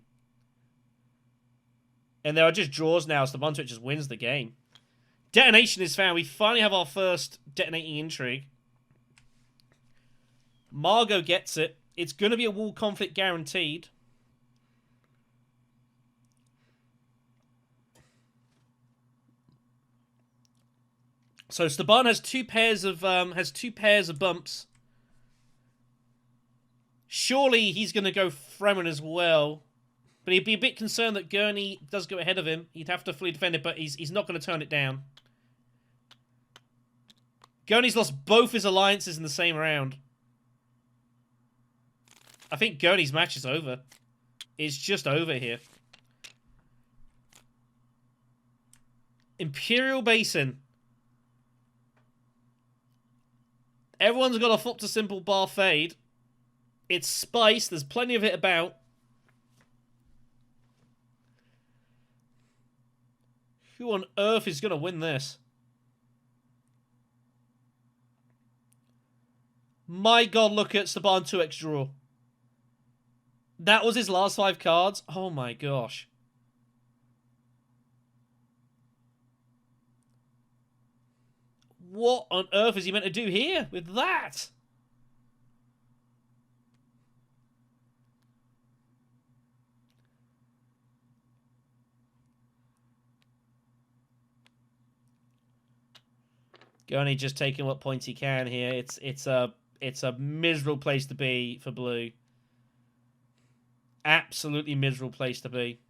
And there are just draws now. Staban Tuek just wins the game. Detonation is found. We finally have our first detonating intrigue. Margot gets it. It's going to be a wall conflict guaranteed. So Staban has two pairs of bumps. Surely he's going to go Fremen as well. But he'd be a bit concerned that Gurney does go ahead of him. He'd have to fully defend it, but he's not going to turn it down. Gurney's lost both his alliances in the same round. I think Gurney's match is over. It's just over here. Imperial Basin. Everyone's got a flop to simple bar fade. It's spice. There's plenty of it about. Who on earth is going to win this? My god, look at Staban 2x draw. That was his last 5 cards? Oh my gosh. What on earth is he meant to do here with that? Gurney just taking what points he can here. It's a miserable place to be for blue. Absolutely miserable place to be.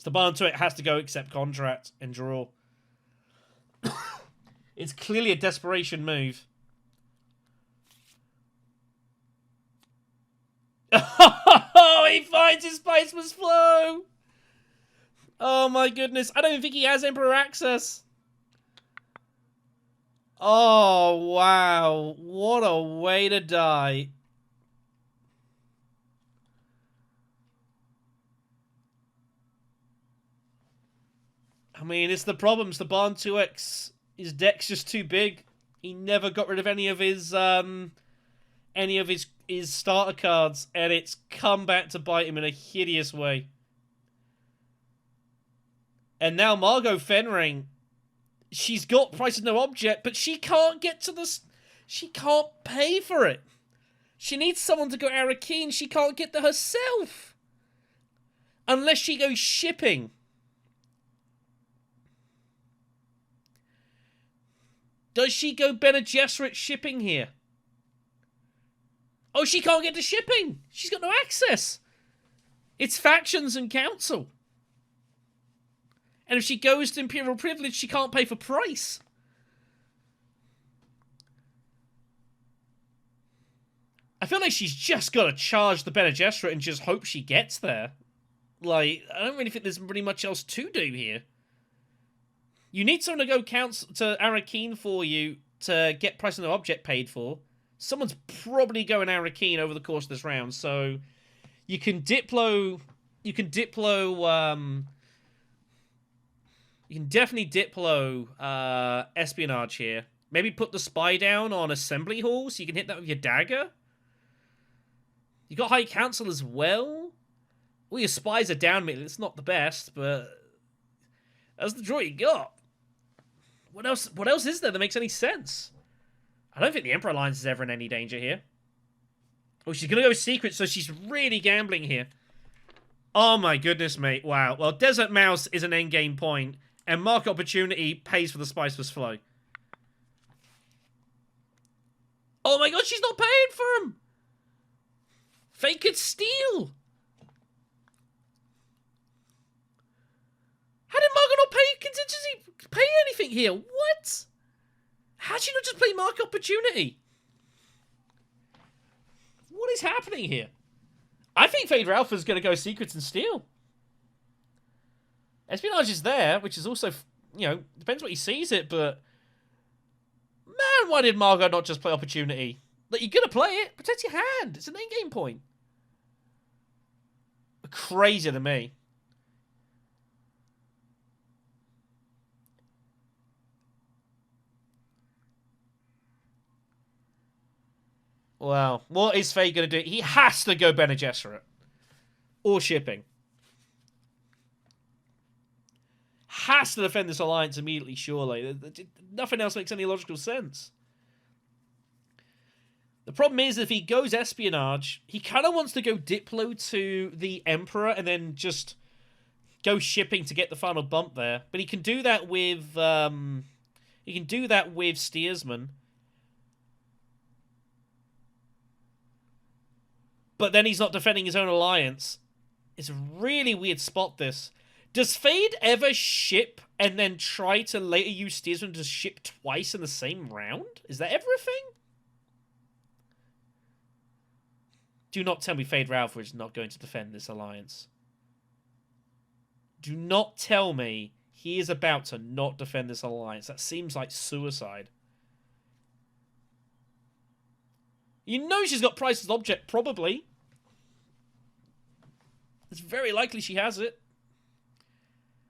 Staban to it has to go accept contract and draw. It's clearly a desperation move. Oh, he finds his Spicemas flow. Oh my goodness. I don't even think he has Emperor access. Oh, wow. What a way to die. I mean, it's the problem. Staban 2x, his deck's just too big. He never got rid of any of his starter cards, and it's come back to bite him in a hideous way. And now Margot Fenring, she's got price of no object, but she can't get to the... She can't pay for it. She needs someone to go Arakeen. She can't get there herself. Unless she goes shipping. Does she go Bene Gesserit shipping here? Oh, she can't get to shipping. She's got no access. It's factions and council. And if she goes to Imperial Privilege, she can't pay for price. I feel like she's just got to charge the Bene Gesserit and just hope she gets there. Like, I don't really think there's really much else to do here. You need someone to go to Arakeen for you to get price of no object paid for. Someone's probably going Arakeen over the course of this round, so you can definitely Diplo espionage here. Maybe put the spy down on Assembly Hall so you can hit that with your dagger. You got High Council as well. Well, your spies are down middle. It's not the best, but that's the draw you got. What else is there that makes any sense? I don't think the Emperor Alliance is ever in any danger here. Oh, she's going to go secret, so she's really gambling here. Oh my goodness, mate. Wow. Well, Desert Mouse is an endgame point, and Market Opportunity pays for the Spiceless Flow. Oh my god, she's not paying for him! Fate could steal! How did Margot not pay contingency? Pay anything here? What? How did you not just play Market Opportunity? What is happening here? I think Vader Alpha's going to go Secrets and Steal. Espionage is there, which is also, you know, depends what he sees it, but... Man, why did Margot not just play Opportunity? Like, you're going to play it. Protect your hand. It's an in-game point. Crazy to me. Well, what is Faye going to do? He has to go Bene Gesserit. Or shipping. Has to defend this alliance immediately, surely. Nothing else makes any logical sense. The problem is, if he goes espionage, he kind of wants to go Diplo to the Emperor and then just go shipping to get the final bump there. But he can do that with Steersman. But then he's not defending his own alliance. It's a really weird spot, this. Does Fade ever ship and then try to later use Steersman to ship twice in the same round? Is that ever a thing? Do not tell me Fade Ralph is not going to defend this alliance. Do not tell me he is about to not defend this alliance. That seems like suicide. You know she's got Price's object, probably. It's very likely she has it.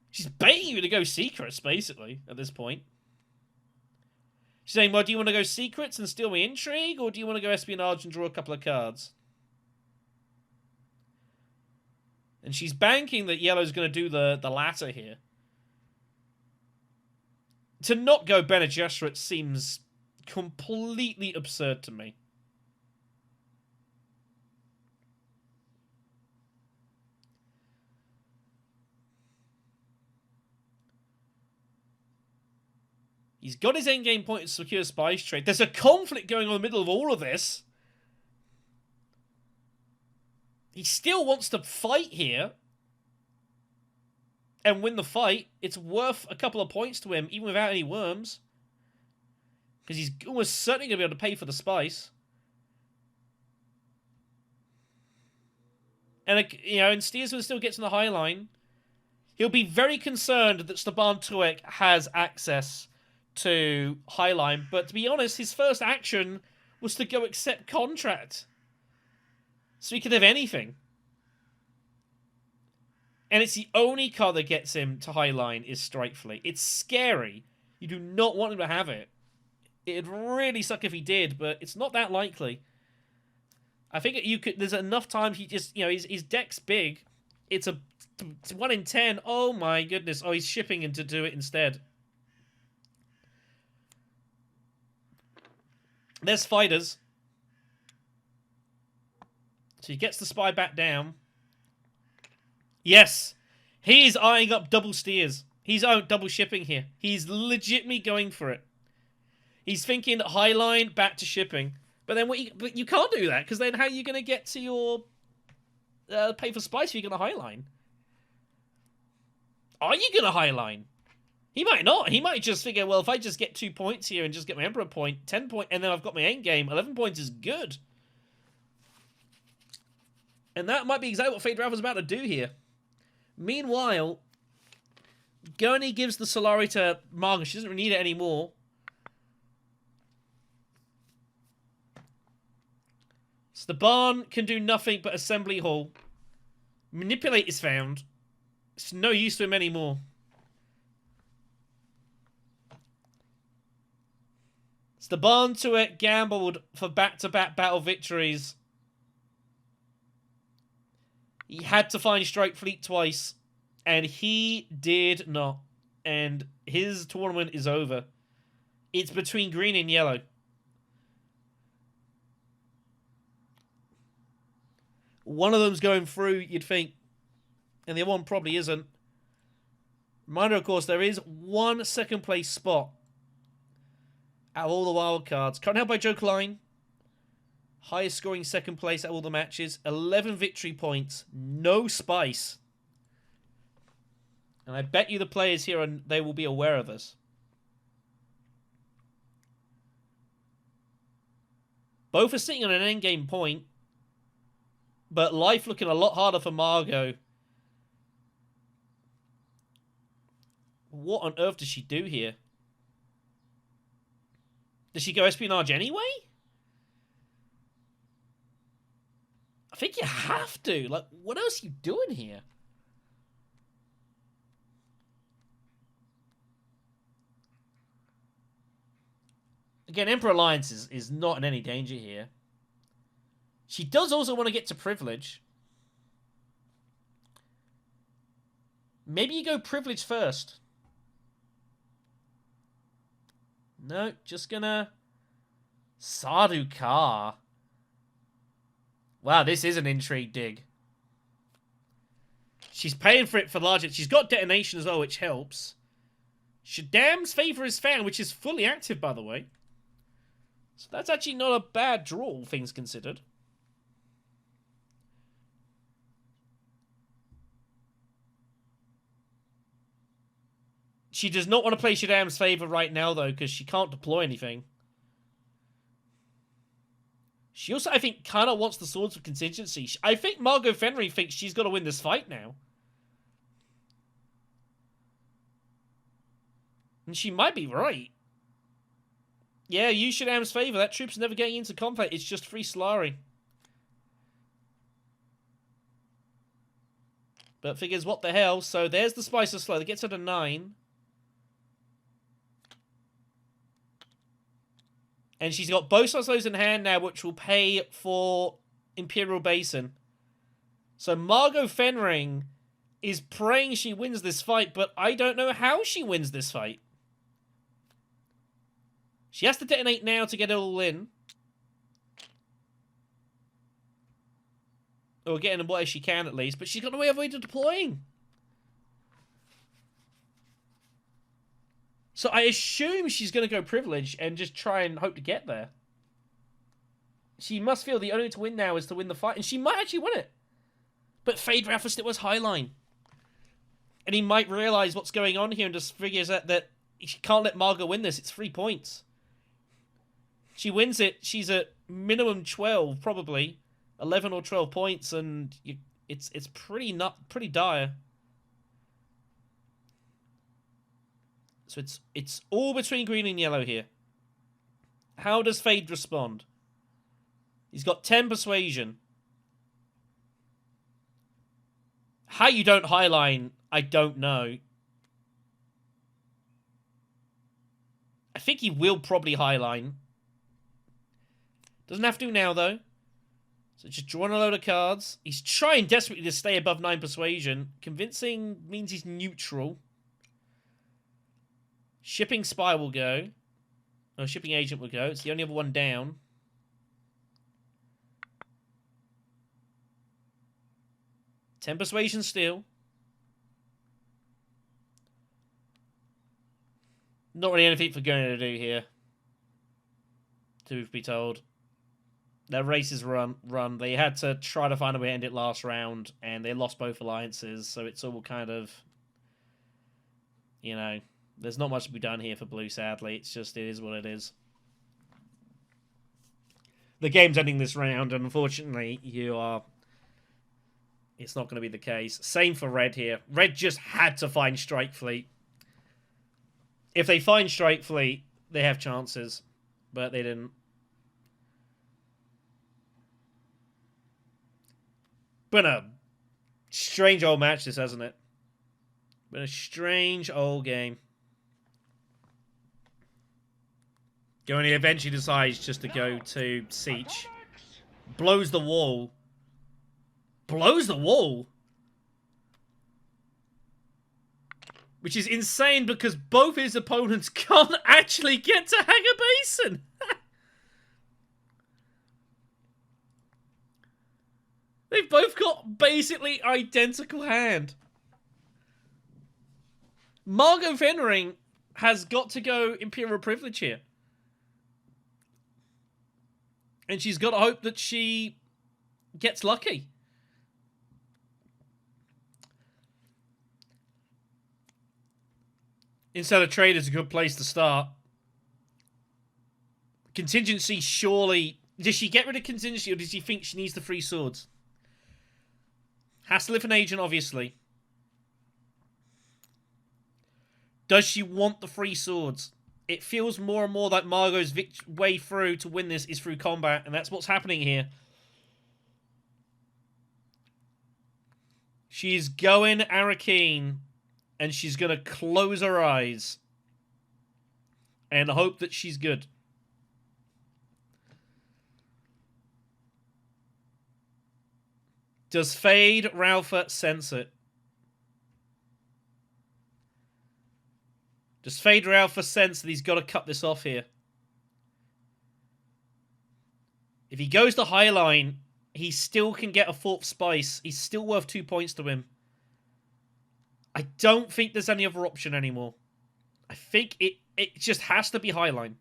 She's baiting you to go secrets, basically, at this point. She's saying, well, do you want to go secrets and steal my intrigue, or do you want to go espionage and draw a couple of cards? And she's banking that Yellow's going to do the latter here. To not go Bene Gesserit seems completely absurd to me. He's got his endgame point to secure spice trade. There's a conflict going on in the middle of all of this. He still wants to fight here and win the fight. It's worth a couple of points to him, even without any worms. Because he's almost certainly going to be able to pay for the spice. And, you know, and Steersman still gets in the high line. He'll be very concerned that Staban Tuek has access to Highline, but to be honest, his first action was to go accept contract. So he could have anything. And it's the only card that gets him to Highline is Strike Fleet. It's scary. You do not want him to have it. It'd really suck if he did, but it's not that likely. I think you could. There's enough times he just, you know, his deck's big. It's a 1 in 10. Oh my goodness. Oh, he's shipping him to do it instead. There's fighters. So he gets the spy back down. Yes. He's eyeing up double steers. He's double shipping here. He's legitimately going for it. He's thinking Highline back to shipping. But then but you can't do that, because then how are you going to get to your pay for spice if you're going to Highline? Are you going to Highline? He might not. He might just figure, well, if I just get 2 points here and just get my Emperor point, 10 points, and then I've got my endgame, 11 points is good. And that might be exactly what Fade Ralph was about to do here. Meanwhile, Gurney gives the Solari to Margaret. She doesn't really need it anymore. So the barn can do nothing but Assembly Hall. Manipulate is found. It's no use to him anymore. The barn to it gambled for back-to-back battle victories. He had to find Strike Fleet twice, and he did not. And his tournament is over. It's between green and yellow. One of them's going through, you'd think, and the other one probably isn't. Reminder, of course, there is one second place spot out of all the wild cards. Currently held by Jocke Line. Highest scoring second place at all the matches. 11 victory points. No spice. And I bet you the players here, they will be aware of this. Both are sitting on an endgame point. But life looking a lot harder for Margot. What on earth does she do here? Does she go espionage anyway? I think you have to. Like, what else are you doing here? Again, Emperor Alliance is not in any danger here. She does also want to get to privilege. Maybe you go privilege first. No, just gonna... Sardu Ka. Wow, this is an intrigue dig. She's paying for it for larger. She's got detonation as well, which helps. Shaddam's Favor is found, which is fully active, by the way. So that's actually not a bad draw, all things considered. She does not want to play Shaddam's Favor right now, though, because she can't deploy anything. She also, I think, kind of wants the Swords of Contingency. I think Margot Fenry thinks she's got to win this fight now. And she might be right. Yeah, use Shaddam's Favor. That troop's never getting into combat. It's just free Solari. But figures, what the hell? So there's the Spice of Slow. That gets her to 9. And she's got both Spice of Slows in hand now, which will pay for Imperial Basin. So Margot Fenring is praying she wins this fight, but I don't know how she wins this fight. She has to detonate now to get it all in. Or get in what she can, at least. But she's got no way of deploying. So I assume she's going to go privilege and just try and hope to get there. She must feel the only way to win now is to win the fight. And she might actually win it. But Fade Rafa still was Highline. And he might realise what's going on here and just figures out that she can't let Margot win this. It's 3 points. She wins it, she's at minimum 12, probably. 11 or 12 points, and it's pretty dire. So it's all between green and yellow here. How does Fade respond? He's got 10 persuasion. How you don't highline, I don't know. I think he will probably highline. Doesn't have to now, though. So just drawing a load of cards. He's trying desperately to stay above 9 persuasion. Convincing means he's neutral. Shipping Spy will go. No, Shipping Agent will go. It's the only other one down. Ten persuasion still. Not really anything for going to do here. Truth be told. Their race is run. They had to try to find a way to end it last round, and they lost both alliances, so it's all kind of... You know, there's not much to be done here for Blue, sadly. It's just, it is what it is. The game's ending this round, and unfortunately, it's not going to be the case. Same for Red here. Red just had to find Strike Fleet. If they find Strike Fleet, they have chances, but they didn't. Been a strange old match, this, hasn't it? Been a strange old game. Going, he eventually decides just to go to Siege. Blows the wall. Blows the wall? Which is insane because both his opponents can't actually get to Hanger Basin. They've both got basically identical hand. Margot Fenring has got to go Imperial Privilege here. And she's got to hope that she gets lucky. Instead of trade is a good place to start. Contingency, surely... Does she get rid of contingency, or does she think she needs the 3 swords? Has to live an agent, obviously. Does she want the 3 swords? It feels more and more like Margot's way through to win this is through combat, and that's what's happening here. She's going Arakeen, and she's going to close her eyes and hope that she's good. Does Fade Ralpha sense it? Does Fade Ralpha sense that he's got to cut this off here? If he goes to Highline, he still can get a 4th Spice. He's still worth 2 points to him. I don't think there's any other option anymore. I think it just has to be Highline.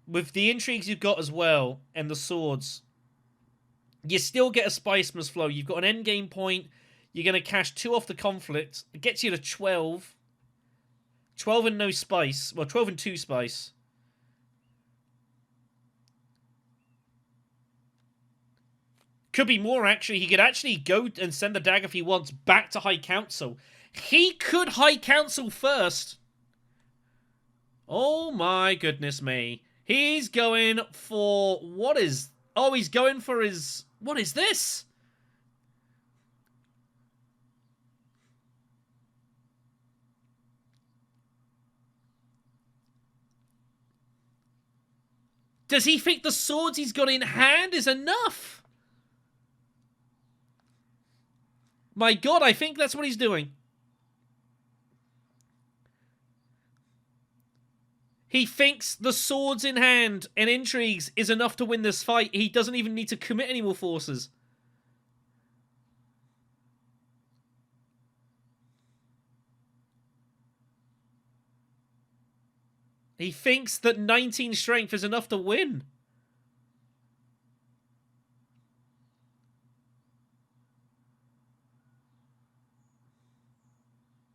With the intrigues you've got as well, and the swords, you still get a Spiceman's Flow. You've got an endgame point. You're going to cash 2 off the conflict. It gets you to 12. 12 and no spice. Well, 12 and 2 spice. Could be more, actually. He could actually go and send the dagger if he wants back to High Council. He could High Council first. Oh my goodness me. He's going for... What is... Oh, he's going for his... What is this? Does he think the swords he's got in hand is enough? My god, I think that's what he's doing. He thinks the swords in hand and intrigues is enough to win this fight. He doesn't even need to commit any more forces. He thinks that 19 strength is enough to win.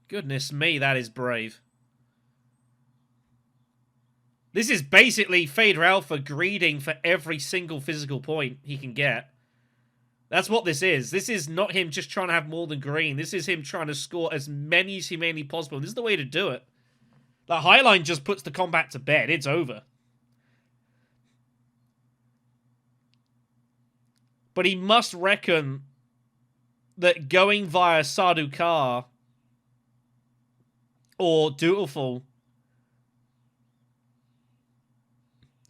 Goodness me, that is brave. This is basically Fade Ralpha greeding for every single physical point he can get. That's what this is. This is not him just trying to have more than green. This is him trying to score as many as humanly possible. This is the way to do it. The Highline just puts the combat to bed. It's over. But he must reckon that going via Sardaukar or Dutiful,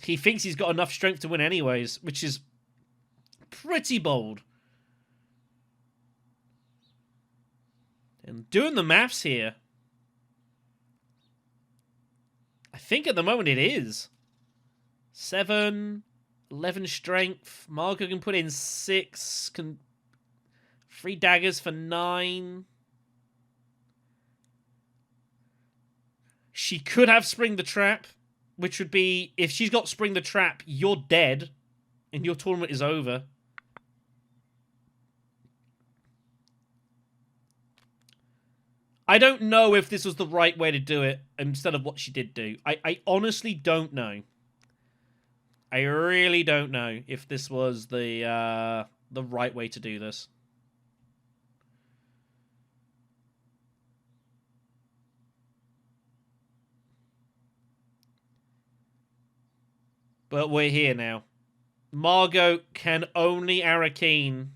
he thinks he's got enough strength to win anyways, which is pretty bold. And doing the maths here, I think at the moment it is. 7, 11 strength. Margot can put in 6. 3 daggers for 9. She could have Spring the Trap, which would be, if she's got Spring the Trap, you're dead, and your tournament is over. I don't know if this was the right way to do it instead of what she did do. I honestly don't know. I really don't know if this was the right way to do this. But we're here now. Margot can only Arakeen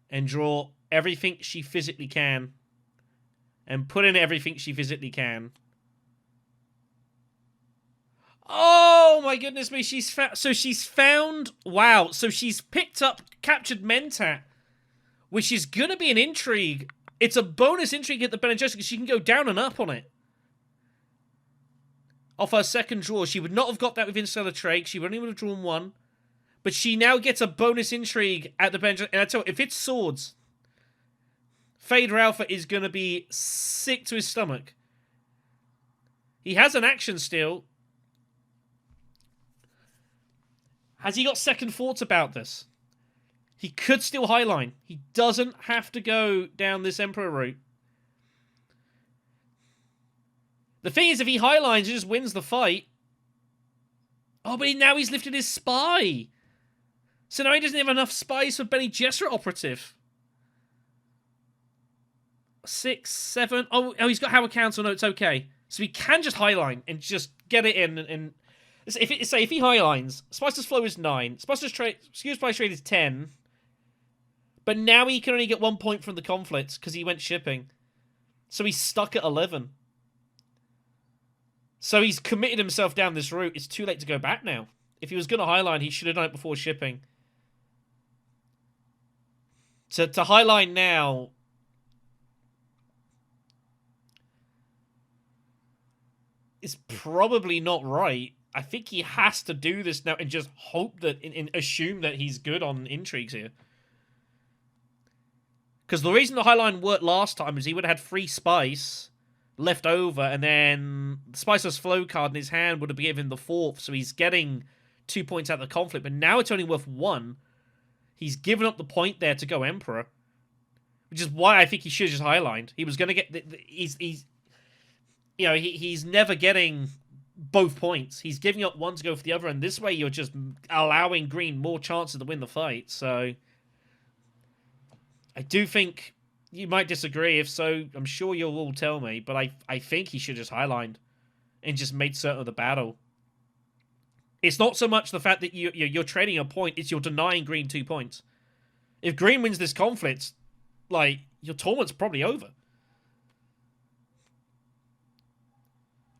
and draw everything she physically can and put in everything she physically can. Oh my goodness me, she's found, wow, so she's picked up Captured Mentat, which is gonna be an intrigue. It's a bonus intrigue at the Bene Gesserit because she can go down and up on it. Off her second draw, she would not have got that with Interstellar Trade. She would only have drawn 1. But she now gets a bonus intrigue at the Bene Gesserit. And I tell you, if it's swords, Fade Ralpha is going to be sick to his stomach. He has an action still. Has he got second thoughts about this? He could still Highline. He doesn't have to go down this Emperor route. The thing is, if he Highlines, he just wins the fight. Oh, but now he's lifted his spy. So now he doesn't have enough spies for Bene Gesserit operative. 6, 7. Oh, he's got Howard Council. No, it's okay. So he can just Highline and just get it in. And if he Highlines, Spicer's Flow is 9. Spicer's Trade is 10. But now he can only get 1 point from the conflict because he went shipping. So he's stuck at 11. So he's committed himself down this route. It's too late to go back now. If he was going to highline, he should have done it before shipping. To highline now... is probably not right. I think he has to do this now and just hope that... assume that he's good on intrigues here. Because the reason the highline worked last time is he would have had free spice left over, and then the Spiceless Flow card in his hand would have given him the 4th, so he's getting 2 points out of the conflict, but now it's only worth 1. He's given up the point there to go Emperor, which is why I think he should have just highlined. He was going to get... he's you know, he's never getting both points. He's giving up one to go for the other, and this way you're just allowing green more chances to win the fight, so... I do think you might disagree. If so, I'm sure you'll all tell me. But I think he should just highlined and just made certain of the battle. It's not so much the fact that you're trading a point; it's you're denying green 2 points. If green wins this conflict, like your tournament's probably over.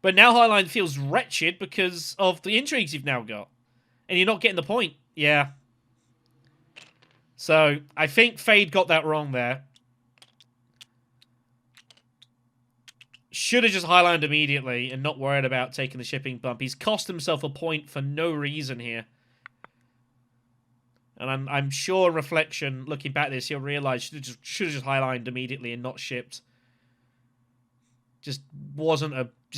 But now highline feels wretched because of the intrigues you've now got, and you're not getting the point. Yeah. So, I think Fade got that wrong there. Should have just highlined immediately and not worried about taking the shipping bump. He's cost himself a point for no reason here. And I'm sure in reflection, looking back at this, he'll realise should have just highlined immediately and not shipped. Just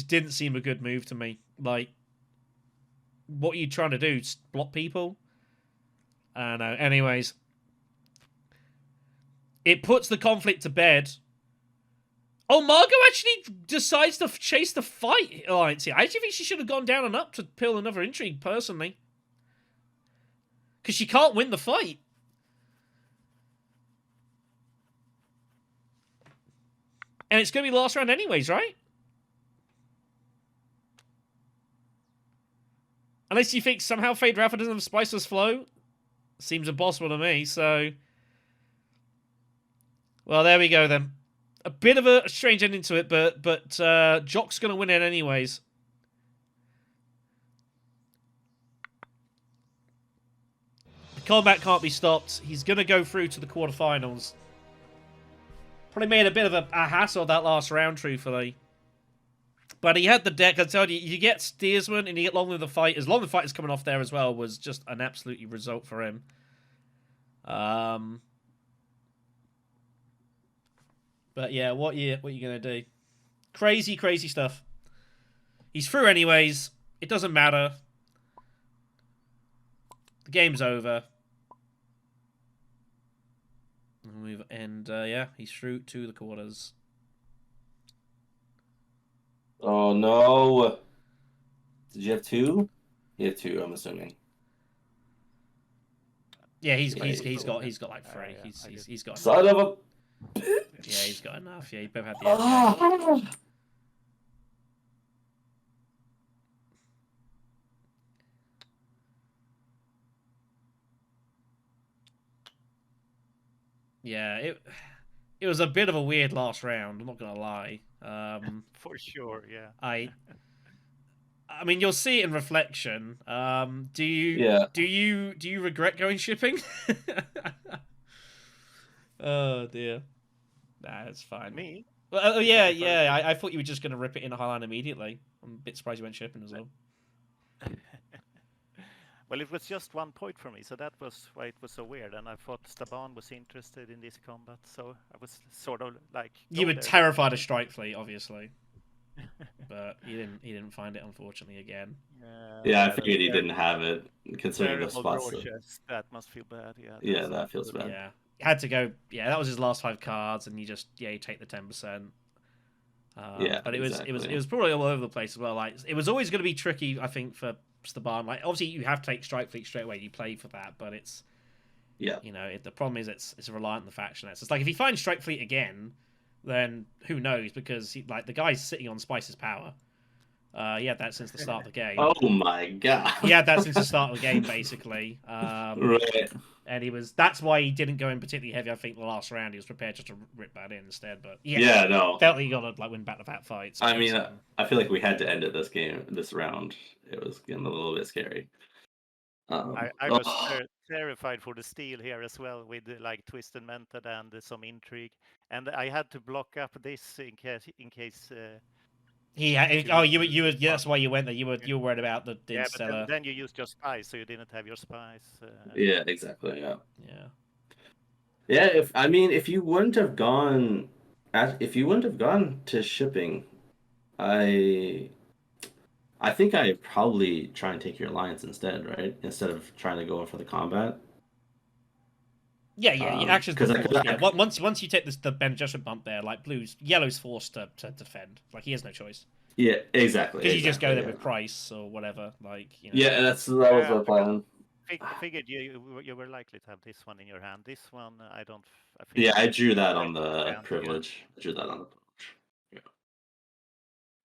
didn't seem a good move to me. Like, what are you trying to do? Just block people? I don't know. Anyways. It puts the conflict to bed. Oh, Margot actually decides to chase the fight alliance here. I actually think she should have gone down and up to pill another intrigue, personally. Because she can't win the fight. And it's going to be last round anyways, right? Unless you think somehow Fade Rafa doesn't have Spiceless Flow. Seems impossible to me, so... Well, there we go then. A bit of a strange ending to it, but Jocke's going to win it anyways. The combat can't be stopped. He's going to go through to the quarterfinals. Probably made a bit of a hassle that last round, truthfully. But he had the deck. I told you, you get Steersman and you get Long Live the Fight. As Long Live the Fight is coming off there as well was just an absolute result for him. But yeah, what you gonna do? Crazy, crazy stuff. He's through anyways. It doesn't matter. The game's over. And yeah, he's through to the quarters. Oh no! Did you have 2? You have 2, I'm assuming. Yeah, he's got like 3. He's got. Son of a. Yeah, he's got enough. Yeah, you both had the. Yeah, it was a bit of a weird last round. I'm not gonna lie. For sure, yeah. I mean, you'll see it in reflection. Do you regret going shipping? Oh dear. Nah, it's fine. Me? Well, yeah. I thought you were just gonna rip it in a highline immediately. I'm a bit surprised you went shipping as well. Well, it was just 1 point for me, so that was why it was so weird. And I thought Staban was interested in this combat, so I was sort of like. You were terrified of Strike Fleet, obviously, but he didn't find it, unfortunately, again. Yeah, I figured he didn't have it, considering the spots. That must feel bad. Yeah, that feels bad. Yeah, had to go. Yeah, that was his last 5 cards, and you take the 10%. Yeah, but it was probably all over the place as well. Like, it was always going to be tricky, I think, for Staban. Like, obviously you have to take Strike Fleet straight away. You play for that, but it's the problem is it's reliant on the faction. It's like if he finds Strike Fleet again, then who knows? Because the guy's sitting on Spice's power. He had that since the start of the game. Oh my god! He had that since the start of the game, basically. Right. And that's why he didn't go in particularly heavy. I think the last round he was prepared just to rip that in instead. But no, felt like he got to win back-to-back fights. I mean, I feel like we had to end it this round. It was getting a little bit scary. I was terrified for the steal here as well, with like twisted method and some intrigue, and I had to block up this in case. You were. That's why you went there. You were worried about the Yeah, but Interstellar. then you used your spies, so you didn't have your spies. Yeah, exactly. Yeah. Yeah. Yeah. If you wouldn't have gone, if you wouldn't have gone to shipping, I I think I'd probably try and take your alliance instead, right? Instead of trying to go for the combat. Yeah. Action's Because forced. Yeah. Once you take the Ben adjustment bump there, like yellow's forced to defend. Like he has no choice. yeah, exactly. Because you just go there yeah. with price or whatever. Like Yeah, that was the plan. I figured you were likely to have this one in your hand. This one, I don't. I think Yeah, I drew that on the privilege. I drew that on the privilege.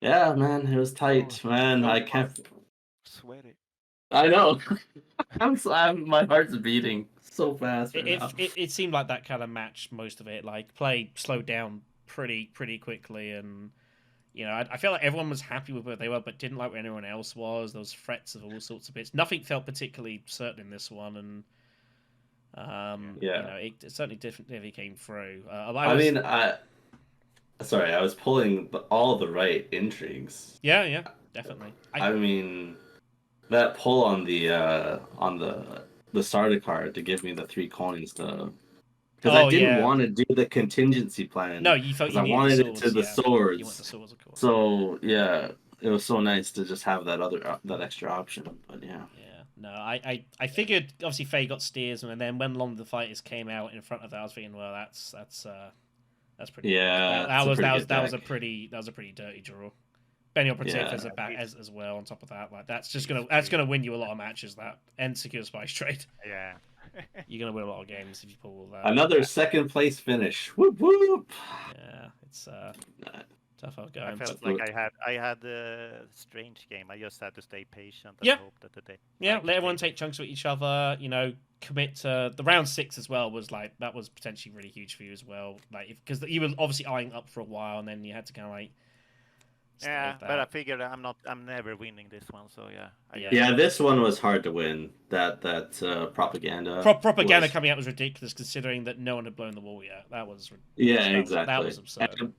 Yeah, man, it was tight, man. I can't. Sweaty. I know. My heart's beating so fast right now. It seemed like that kind of matched most of it. Like play slowed down pretty quickly, and I feel like everyone was happy with where they were, but didn't like where anyone else was. There was threats of all sorts of bits. Nothing felt particularly certain in this one, and it certainly definitely came through. Sorry, I was pulling all the right intrigues. Yeah, definitely. I mean, that pull on the starter card to give me the 3 coins though. Because I didn't want to do the contingency plan. No, you thought you I needed wanted the swords, it to the swords. You want the swords, of course. So yeah, it was so nice to just have that extra option. But yeah. Yeah. No, I figured obviously Faye got steers, and then when Long the Fighters came out in front of that, I was thinking, well, that's pretty. Yeah. That was a pretty dirty draw. Benny Protect as well. On top of that, like that's gonna win you a lot of matches. That and secure spice trade. Yeah. You're gonna win a lot of games if you pull all that. Another second place finish. Whoop whoop. Yeah, it's tough out going. I felt like I had a strange game. I just had to stay patient and hope that the day. Yeah, let everyone take chunks of each other. Commit to the round 6 as well. That was potentially really huge for you as well. Like because you were obviously eyeing up for a while, and then you had to kind of like. Yeah, but I figured I'm never winning this one, so yeah. Yeah, this one was hard to win. That propaganda. Propaganda coming out was ridiculous, considering that no one had blown the wall yet. That was exactly. That was absurd.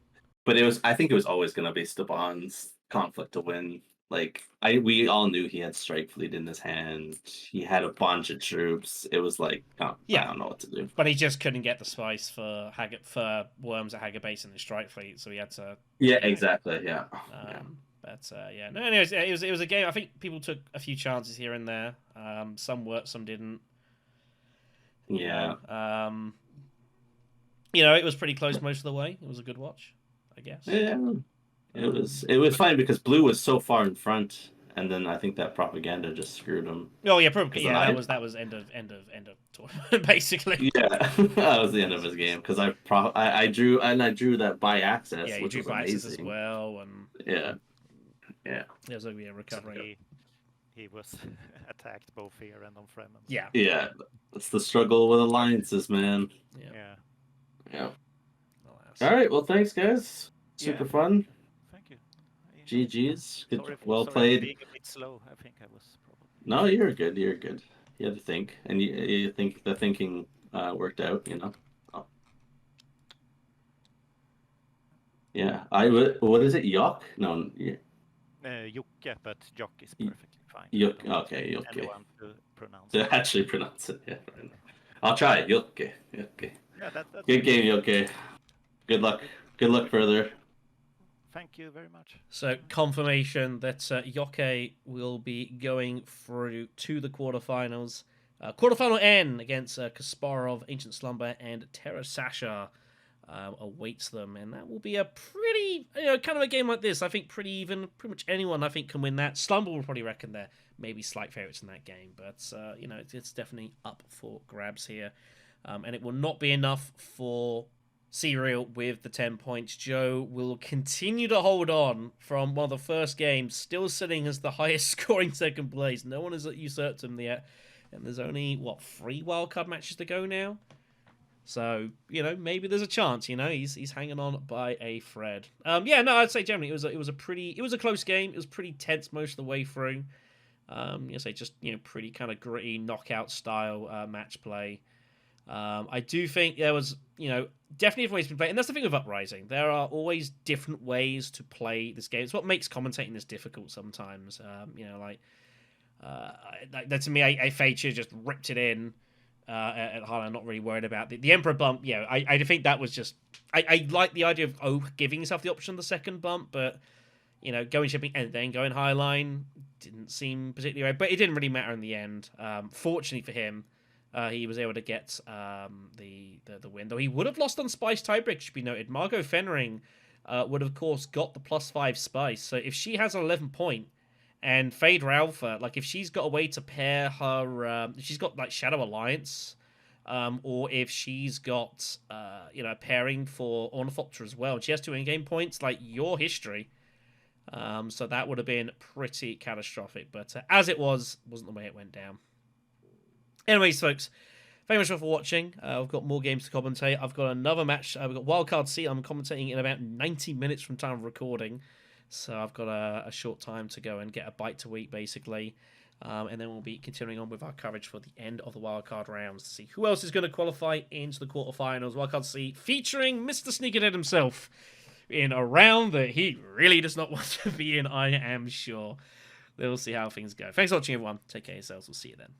But I think it was always going to be Staban's conflict to win. Like we all knew he had Strike Fleet in his hand. He had a bunch of troops. It was like, I don't know what to do. But he just couldn't get the spice for Worms at Haggard Base in the Strike Fleet, so he had to. Yeah, exactly. Yeah. But yeah. No, anyways, it was a game. I think people took a few chances here and there. Some worked, some didn't. Yeah. It was pretty close most of the way. It was a good watch, I guess. Yeah. It was fine because Blue was so far in front, and then I think that propaganda just screwed him. Oh yeah, probably. Yeah, that was end of tournament basically. Yeah, that was the end of his game because I drew that by access. Yeah, which drew was by access amazing. as well, and yeah. There's a recovery. He was attacked both here and on Fremen. Yeah. That's the struggle with alliances, man. Yeah. All right. Well, thanks, guys. Super fun. Thank you. GG's. Good. Sorry Well played. Being a bit slow. I think I was probably. No, you're good. You're good. You had to think, and you think the thinking worked out. Oh. Yeah. What is it? Jocke? No. Yeah. Jocke, but Jocke is perfectly fine. Jocke. Okay. Jocke. Anyone to pronounce to actually pronounce it. Yeah. I'll try. Jocke. Yeah, that's good game, Jocke. Good luck. Good luck further. Thank you very much. So confirmation that Jocke will be going through to the quarterfinals. Quarterfinal N against Kasparov, Ancient Slumber, and Terra Sasha awaits them, and that will be a pretty, kind of a game like this. I think pretty even. Pretty much anyone I think can win that. Slumber will probably reckon they're maybe slight favourites in that game, but it's definitely up for grabs here, and it will not be enough for SiReal with the 10 points. Joe will continue to hold on from one of the first games, still sitting as the highest scoring second place. No one has usurped him yet, and there's only 3 wildcard matches to go now. So maybe there's a chance. He's hanging on by a thread. I'd say generally it was a close game. It was pretty tense most of the way through. Say just pretty kind of gritty knockout style match play. I do think there was definitely different ways to play, and that's the thing with Uprising. There are always different ways to play this game. It's what makes commentating this difficult sometimes. That to me, a Fature just ripped it in at hard. I'm not really worried about the Emperor bump. Yeah, I think that was just I like the idea of giving yourself the option of the second bump, but going shipping and then going highline didn't seem particularly right. But it didn't really matter in the end. Fortunately for him, he was able to get the win. Though he would have lost on Spice tiebreak, should be noted. Margot Fennering would of course got the +5 Spice. So if she has an 11 point. And Phaedra Alpha, like if she's got a way to pair her, if she's got like Shadow Alliance, or if she's got pairing for Ornithopter as well, she has 2 in-game points. Like your history, so that would have been pretty catastrophic. But as it wasn't the way it went down. Anyways, folks, thank you much for watching. I've got more games to commentate. I've got another match. We've got Wildcard C. I'm commentating in about 90 minutes from time of recording. So I've got a short time to go and get a bite to eat, basically. And then we'll be continuing on with our coverage for the end of the wildcard rounds to see who else is going to qualify into the quarterfinals. Wildcard C featuring Mr. Sneakerhead himself in a round that he really does not want to be in, I am sure. We'll see how things go. Thanks for watching, everyone. Take care of yourselves. We'll see you then.